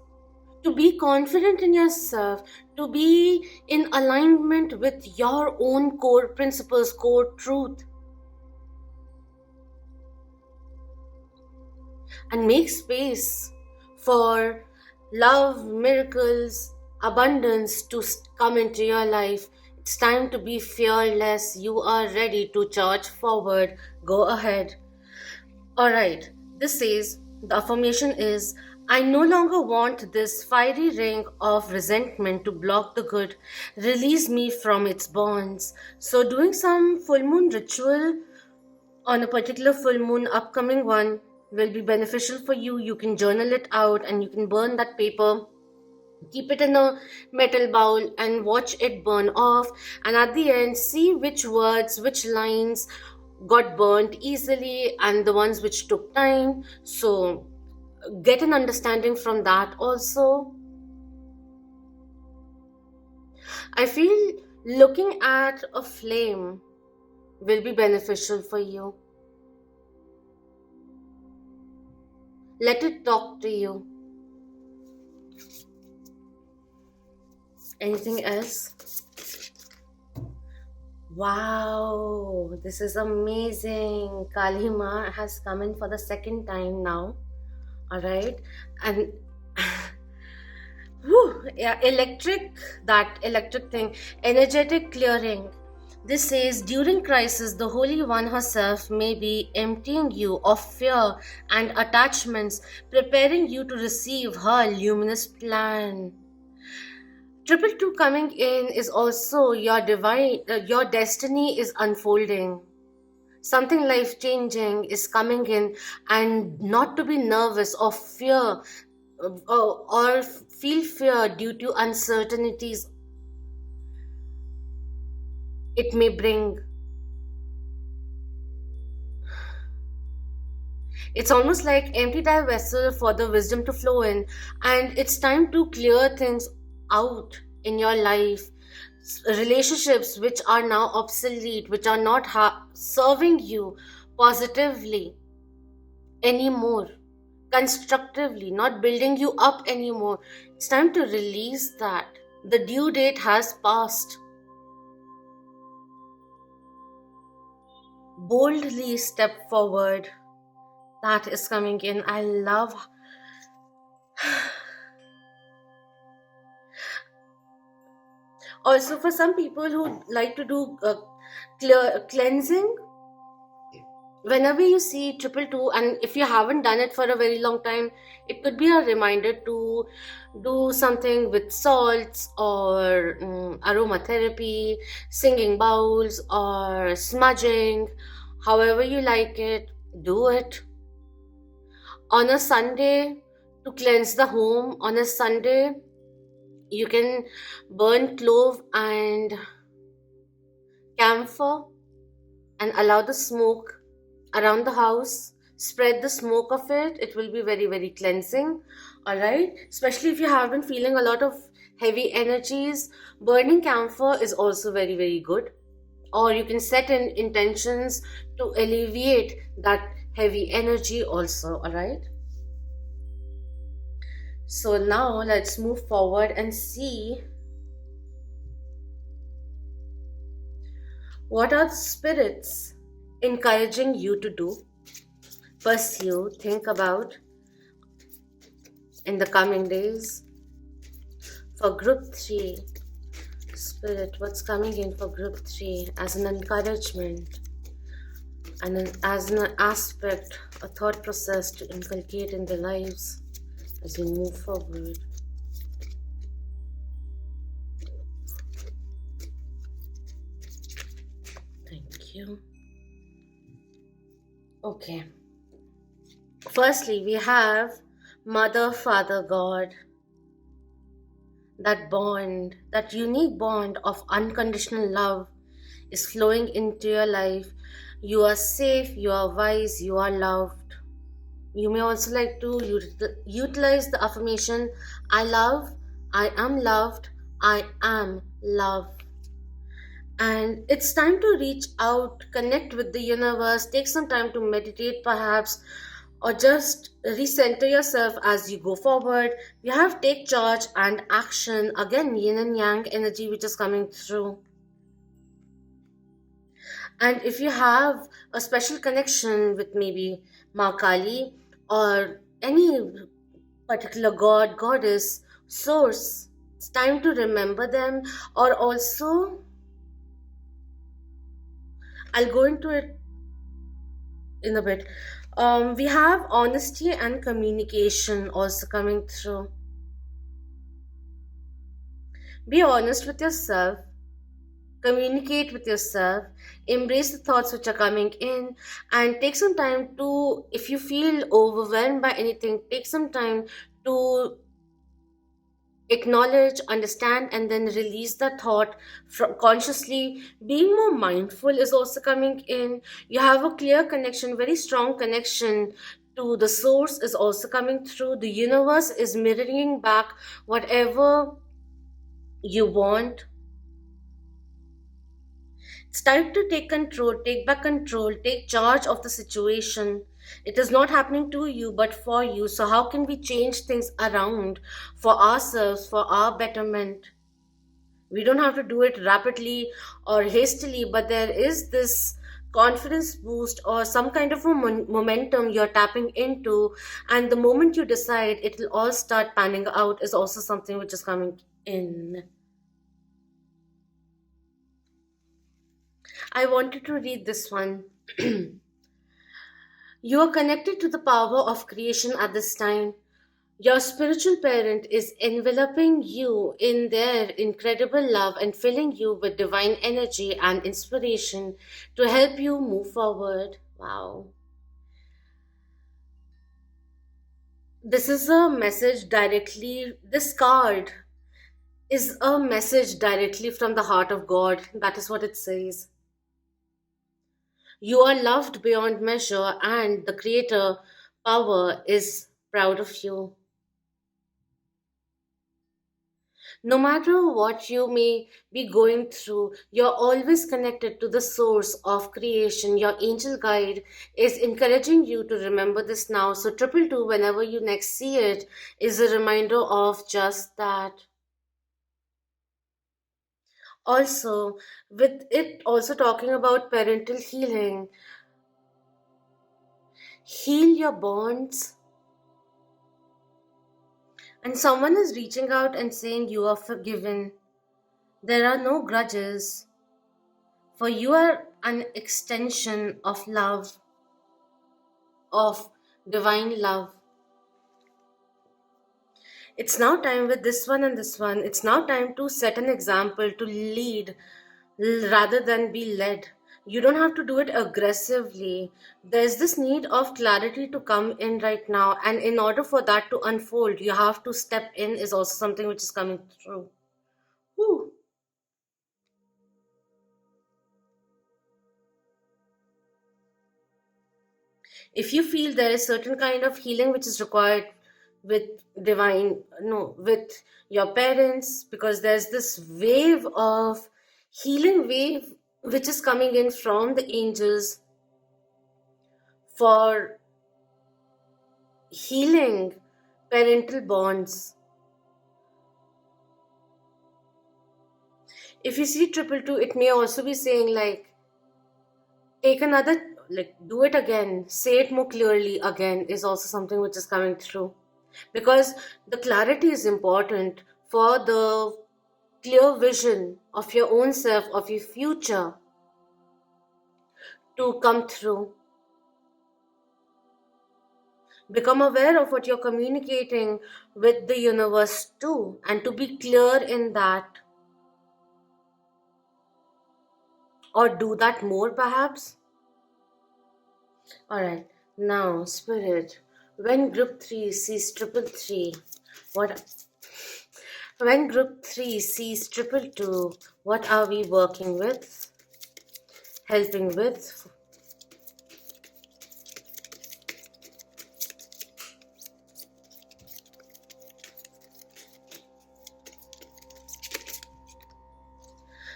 to be confident in yourself, to be in alignment with your own core principles, core truth, and make space for love, miracles, abundance to come into your life. It's time to be fearless. You are ready to charge forward. Go ahead. Alright, this says the affirmation is, I no longer want this fiery ring of resentment to block the good. Release me from its bonds. So, doing some full moon ritual on a particular full moon, upcoming one, will be beneficial for you. You can journal it out and you can burn that paper. Keep it in a metal bowl and watch it burn off. And at the end, see which words, which lines got burnt easily and the ones which took time. So get an understanding from that also. I feel looking at a flame will be beneficial for you. Let it talk to you. Anything else? Wow, this is amazing. Kalima has come in for the second time now. Alright. And yeah, that electric thing, energetic clearing. This says, during crisis, the Holy One herself may be emptying you of fear and attachments, preparing you to receive her luminous plan. 222 coming in is also your your destiny is unfolding. Something life changing is coming in, and not to be nervous or fear or feel fear due to uncertainties it may bring. It's almost like empty thy vessel for the wisdom to flow in, and it's time to clear things out in your life. Relationships which are now obsolete, which are not serving you positively anymore, constructively, not building you up anymore. It's time to release that. The due date has passed. Boldly step forward. That is coming in. I love. Also, for some people who like to do cleansing, whenever you see 222, and if you haven't done it for a very long time, it could be a reminder to do something with salts or aromatherapy, singing bowls, or smudging. However you like it, do it. On a Sunday, to cleanse the home, on a Sunday, you can burn clove and camphor and allow the smoke around the house. Spread the smoke of it. It will be very, very cleansing. Alright? Especially if you have been feeling a lot of heavy energies. Burning camphor is also very, very good. Or you can set in intentions to alleviate that heavy energy also. Alright? So now let's move forward and see what are the spirits encouraging you to do, pursue, think about in the coming days. For group 3, Spirit, what's coming in for group 3 as an encouragement? and as an aspect, a thought process to inculcate in their lives as we move forward. Thank you. Okay. Firstly, we have Mother, Father, God. That bond, that unique bond of unconditional love is flowing into your life. You are safe, you are wise, you are loved. You may also like to utilize the affirmation I love, I am loved, I am love. And it's time to reach out, connect with the universe, take some time to meditate perhaps, or just recenter yourself as you go forward. You have take charge and action. Again, yin and yang energy which is coming through. And if you have a special connection with maybe Ma Kali or any particular god, goddess, source, it's time to remember them. Or also, I'll go into it in a bit. We have honesty and communication also coming through. Be honest with yourself, communicate with yourself, embrace the thoughts which are coming in, and take some time to, if you feel overwhelmed by anything, take some time to acknowledge, understand, and then release the thought from consciously. Being more mindful is also coming in. You have a clear connection, very strong connection to the source is also coming through. The universe is mirroring back whatever you want. It's time to take control, take back control, take charge of the situation. It is not happening to you but for you. So, how can we change things around for ourselves, for our betterment? We don't have to do it rapidly or hastily, but there is this confidence boost or some kind of a momentum you're tapping into. And the moment you decide, it will all start panning out, is also something which is coming in. I wanted to read this one. You are connected to the power of creation at this time. Your spiritual parent is enveloping you in their incredible love and filling you with divine energy and inspiration to help you move forward. Wow. This is a message directly, this card is a message directly from the heart of God. That is what it says. You are loved beyond measure, and the Creator power is proud of you. No matter what you may be going through, you're always connected to the source of creation. Your angel guide is encouraging you to remember this now. So, triple two, whenever you next see it, is a reminder of just that. Also, with it also talking about parental healing, heal your bonds. And someone is reaching out and saying you are forgiven. There are no grudges, for you are an extension of love, of divine love. It's now time with this one and this one. It's now time to set an example, to lead rather than be led. You don't have to do it aggressively. There's this need of clarity to come in right now, and in order for that to unfold, you have to step in, is also something which is coming through. Whew. If you feel there is certain kind of healing which is required with divine, no, with your parents, because there's this wave of healing wave which is coming in from the angels for healing parental bonds. If you see triple two, it may also be saying like take another, like do it again, say it more clearly again, is also something which is coming through, because the clarity is important for the clear vision of your own self, of your future, to come through. Become aware of what you're communicating with the universe too, and to be clear in that, or do that more perhaps. Alright, now, Spirit, when group 3 sees triple three, what when group 3 sees triple two, what are we working with, helping with?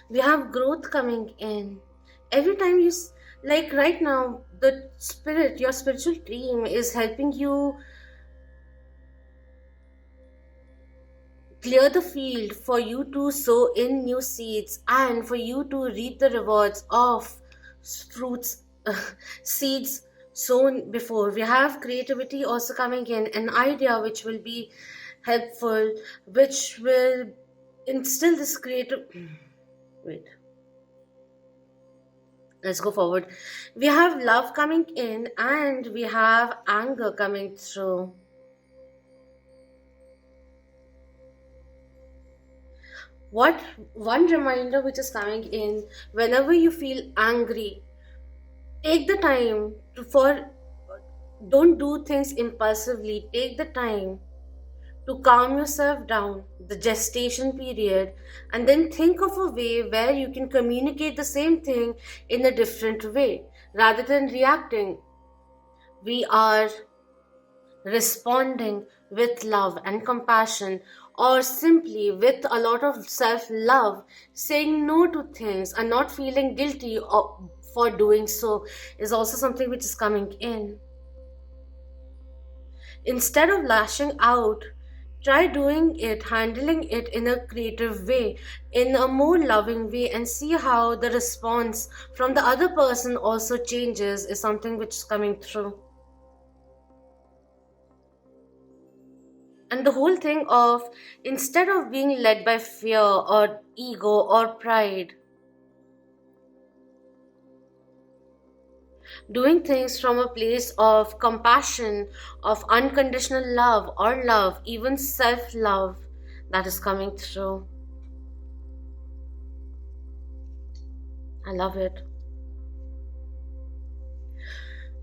We have growth coming in. Every time like right now, the spirit, your spiritual team is helping you clear the field for you to sow in new seeds and for you to reap the rewards of fruits, seeds sown before. We have creativity also coming in, an idea which will be helpful, which will instill this creative. Wait. Let's go forward. We have love coming in and we have anger coming through. What one reminder which is coming in, whenever you feel angry, take the time for, don't do things impulsively. Take the time to calm yourself down, the gestation period, and then think of a way where you can communicate the same thing in a different way rather than reacting. We are responding with love and compassion, or simply with a lot of self love, saying no to things and not feeling guilty for doing so, is also something which is coming in. Instead of lashing out, try doing it, handling it in a creative way, in a more loving way, and see how the response from the other person also changes, is something which is coming through. And the whole thing of, instead of being led by fear or ego or pride, doing things from a place of compassion, of unconditional love or love, even self love, that is coming through. I love it.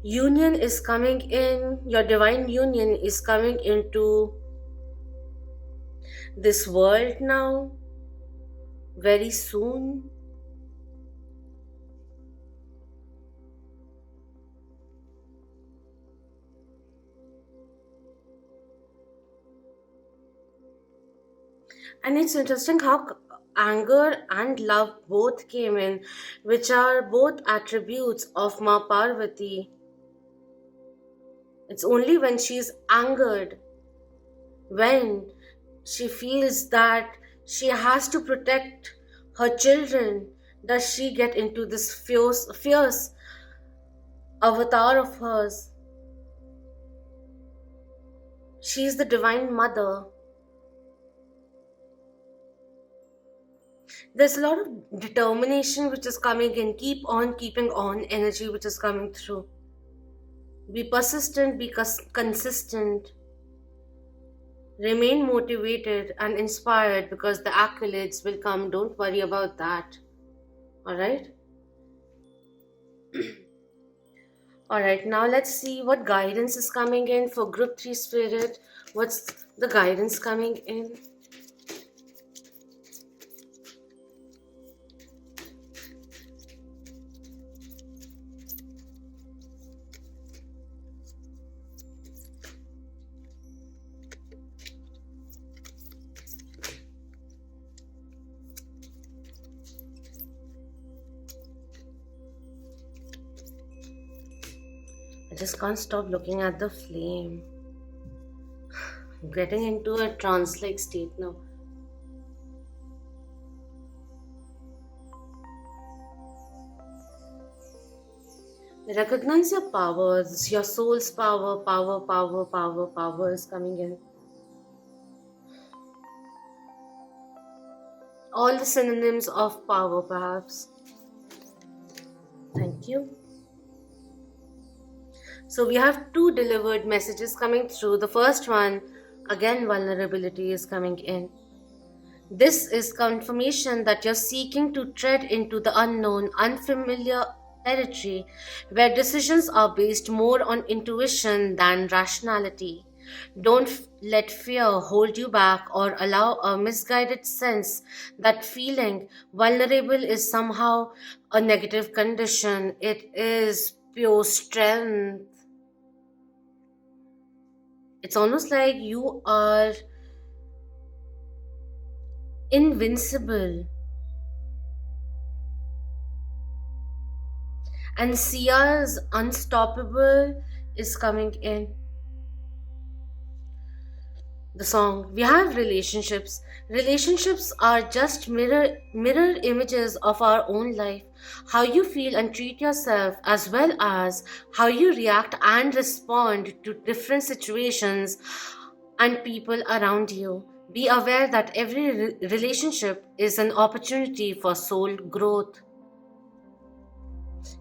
Union is coming in, your divine union is coming into this world now, very soon. And it's interesting how anger and love both came in, which are both attributes of Ma Parvati. It's only when she's angered, when she feels that she has to protect her children, does she get into this fierce avatar of hers. She's the divine mother. There's a lot of determination which is coming in, keep on keeping on energy which is coming through. Be persistent, be consistent, remain motivated and inspired, because the accolades will come. Don't worry about that. Alright? Alright, now let's see what guidance is coming in for group 3 spirit. What's the guidance coming in? I just can't stop looking at the flame. I'm getting into a trance-like state now. Recognize your powers, your soul's power is coming in. All the synonyms of power, perhaps. Thank you. So we have two delivered messages coming through. The first one, again, vulnerability is coming in. This is confirmation that you're seeking to tread into the unknown, unfamiliar territory where decisions are based more on intuition than rationality. Don't let fear hold you back or allow a misguided sense that feeling vulnerable is somehow a negative condition. It is pure strength. It's almost like you are invincible. And Sia's Unstoppable is coming in the song. We have relationships. Relationships are just mirror images of our own life. How you feel and treat yourself, as well as how you react and respond to different situations and people around you. Be aware that every relationship is an opportunity for soul growth.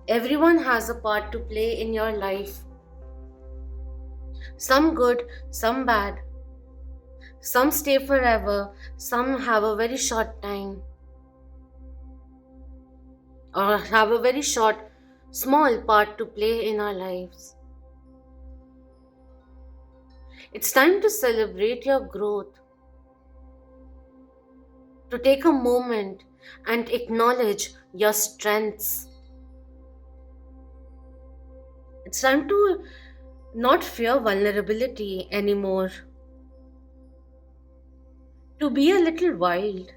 Everyone has a part to play in your life. Some good, some bad. Some stay forever, some have a very short time, or have a very short, small part to play in our lives. It's time to celebrate your growth, to take a moment and acknowledge your strengths. It's time to not fear vulnerability anymore, to be a little wild,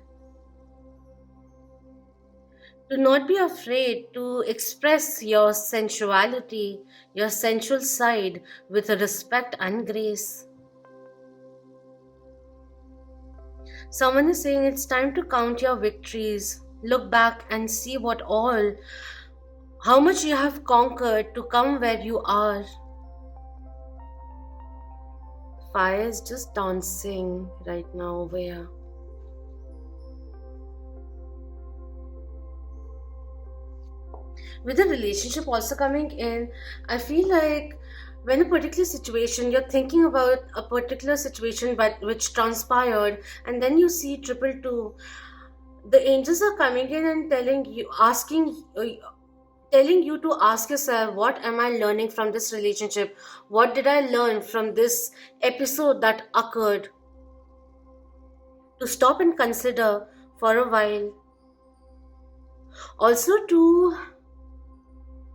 to not be afraid to express your sensuality, your sensual side with respect and grace. Someone is saying it's time to count your victories, look back and see how much you have conquered to come where you are. Fire is just dancing right now over here. With the relationship also coming in, I feel like when a particular situation, you're thinking about a particular situation but which transpired, and then you see triple two, the angels are coming in and telling you to ask yourself, what am I learning from this relationship? What did I learn from this episode that occurred? To stop and consider for a while. Also to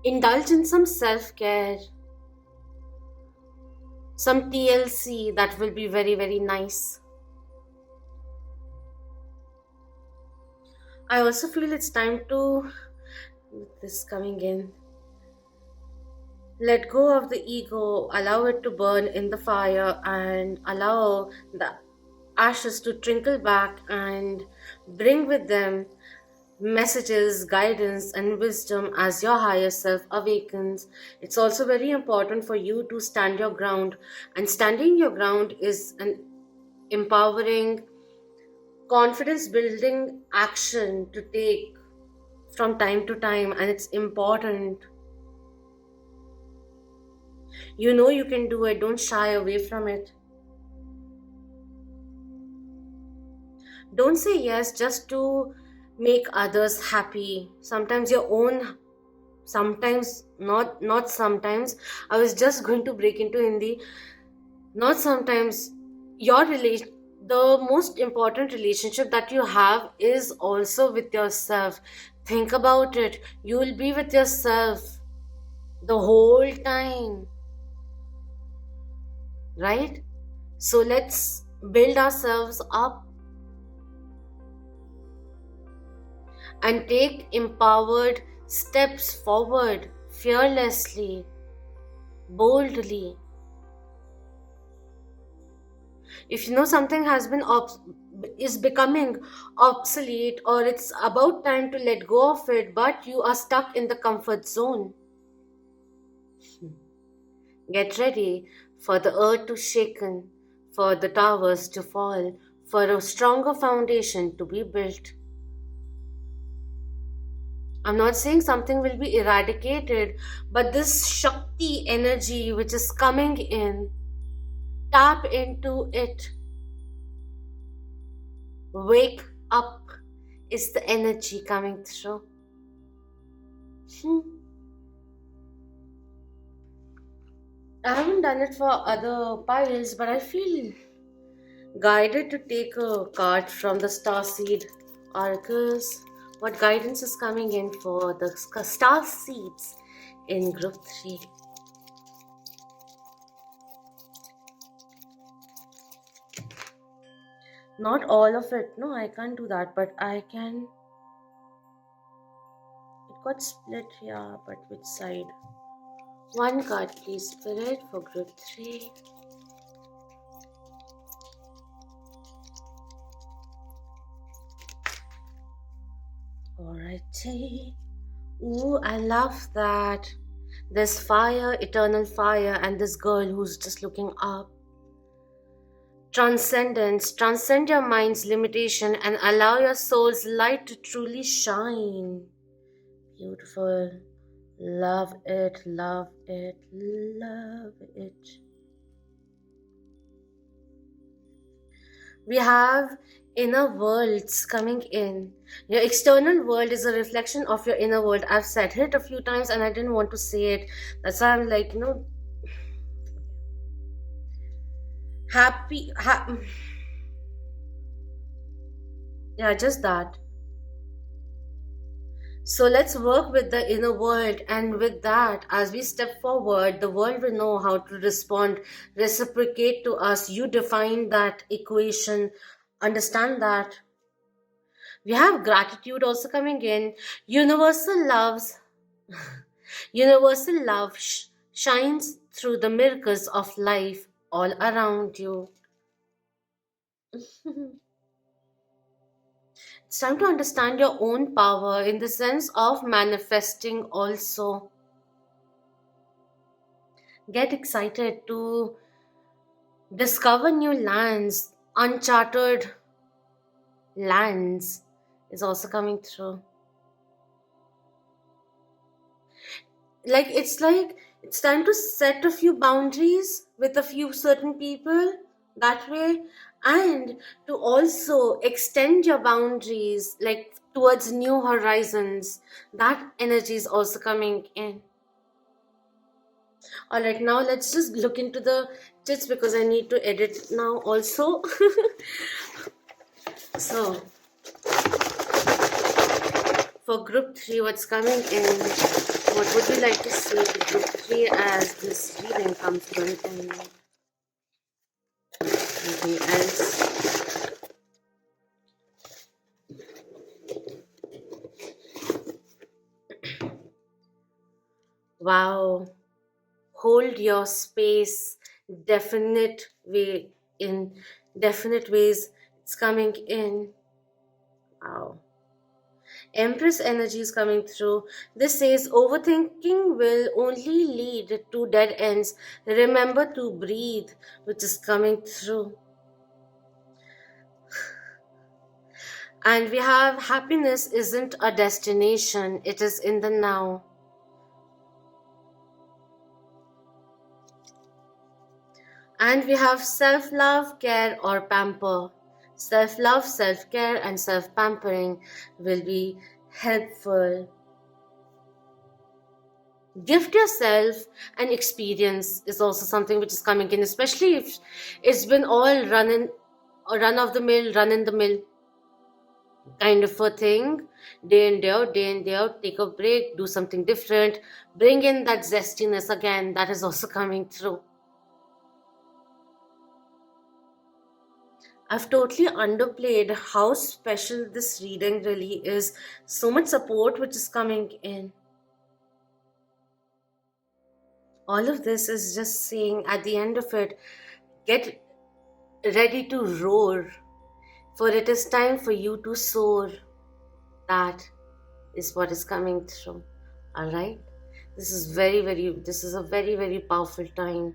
indulge in some self-care, some TLC, that will be very, very nice. I also feel it's time to, this coming in, let go of the ego, allow it to burn in the fire, and allow the ashes to trickle back and bring with them messages, guidance, and wisdom as your higher self awakens. It's also very important for you to stand your ground, and standing your ground is an empowering, confidence building action to take from time to time, and it's important. You know you can do it, don't shy away from it. Don't say yes just to make others happy. Sometimes your own, sometimes not sometimes. I was just going to break into Hindi. Not sometimes. The most important relationship that you have is also with yourself. Think about it. You will be with yourself the whole time, right? So let's build ourselves up and take empowered steps forward fearlessly, boldly. If you know something is becoming obsolete, or it's about time to let go of it, but you are stuck in the comfort zone, get ready for the earth to shaken, for the towers to fall, for a stronger foundation to be built. I'm not saying something will be eradicated, but this Shakti energy which is coming in, tap into it. Wake up is the energy coming through. Hmm. I haven't done it for other piles, but I feel guided to take a card from the Starseed Oracles. What guidance is coming in for the star seeds in group 3? Not all of it. No, I can't do that, but I can. It got split here, but which side? One card, please, Spirit, for group 3. Alrighty. Ooh, I love that. There's fire, eternal fire, and this girl who's just looking up. Transcendence. Transcend your mind's limitation and allow your soul's light to truly shine. Beautiful. Love it, love it, love it. We have inner worlds coming in. Your external world is a reflection of your inner world. I've said it a few times and I didn't want to say it. That's why I'm like, happy. Yeah, just that. So let's work with the inner world, and with that, as we step forward, the world will know how to respond, reciprocate to us. You define that equation, understand that. We have gratitude also coming in. Universal loves, universal love shines through the miracles of life all around you. It's time to understand your own power in the sense of manifesting also. Get excited to discover new lands. Uncharted lands is also coming through. Like it's time to set a few boundaries with a few certain people that way, and to also extend your boundaries like towards new horizons. That energy is also coming in. All right, now let's just look into the chits because I need to edit now also. So for group 3, what's coming in? What would you like to say to group 3 as this reading comes to an end? Anything else? Wow. Hold your space. Definite way in definite ways. It's coming in. Wow. Empress energy is coming through. This says overthinking will only lead to dead ends. Remember to breathe, which is coming through. And we have happiness isn't a destination, it is in the now. And we have self-love, care or pamper. Self-love, self-care and self-pampering will be helpful. Gift yourself an experience is also something which is coming in, especially if it's been all run in the mill kind of a thing, day in day out, take a break, do something different, bring in that zestiness again. That is also coming through. I've totally underplayed how special this reading really is. So much support which is coming in. All of this is just saying at the end of it, get ready to roar, for it is time for you to soar. That is what is coming through. All right, this is a very, very powerful time.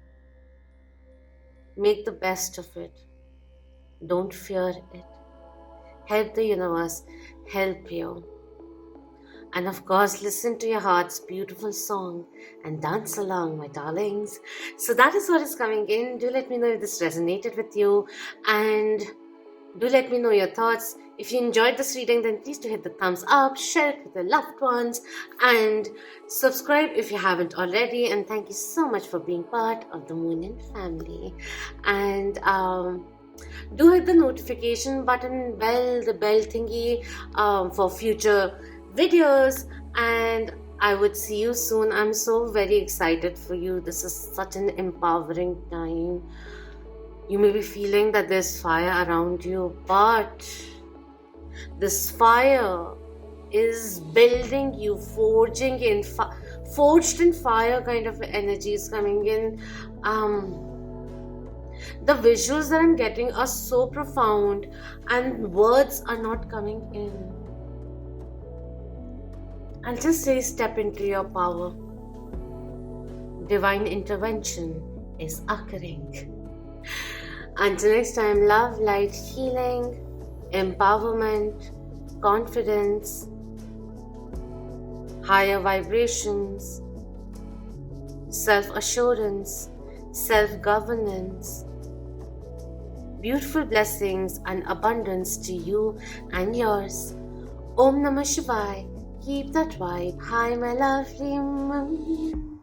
Make the best of it. Don't fear it. Help the universe help you. And of course, listen to your heart's beautiful song and dance along, my darlings. So that is what is coming in. Do let me know if this resonated with you, and do let me know your thoughts. If you enjoyed this reading, then please do hit the thumbs up, share it with your loved ones, and subscribe if you haven't already. And thank you so much for being part of the Moonin family. And do hit the notification button, the bell thingy, for future videos. And I would see you soon. I'm so very excited for you. This is such an empowering time. You may be feeling that there's fire around you, but this fire is building you, forged in fire kind of energy is coming in. The visuals that I'm getting are so profound and words are not coming in. I'll just say step into your power. Divine intervention is occurring. Until next time, love, light, healing, empowerment, confidence, higher vibrations, self-assurance, self-governance, beautiful blessings and abundance to you and yours. Om Namah Shivaya. Keep that vibe high, my lovely moon.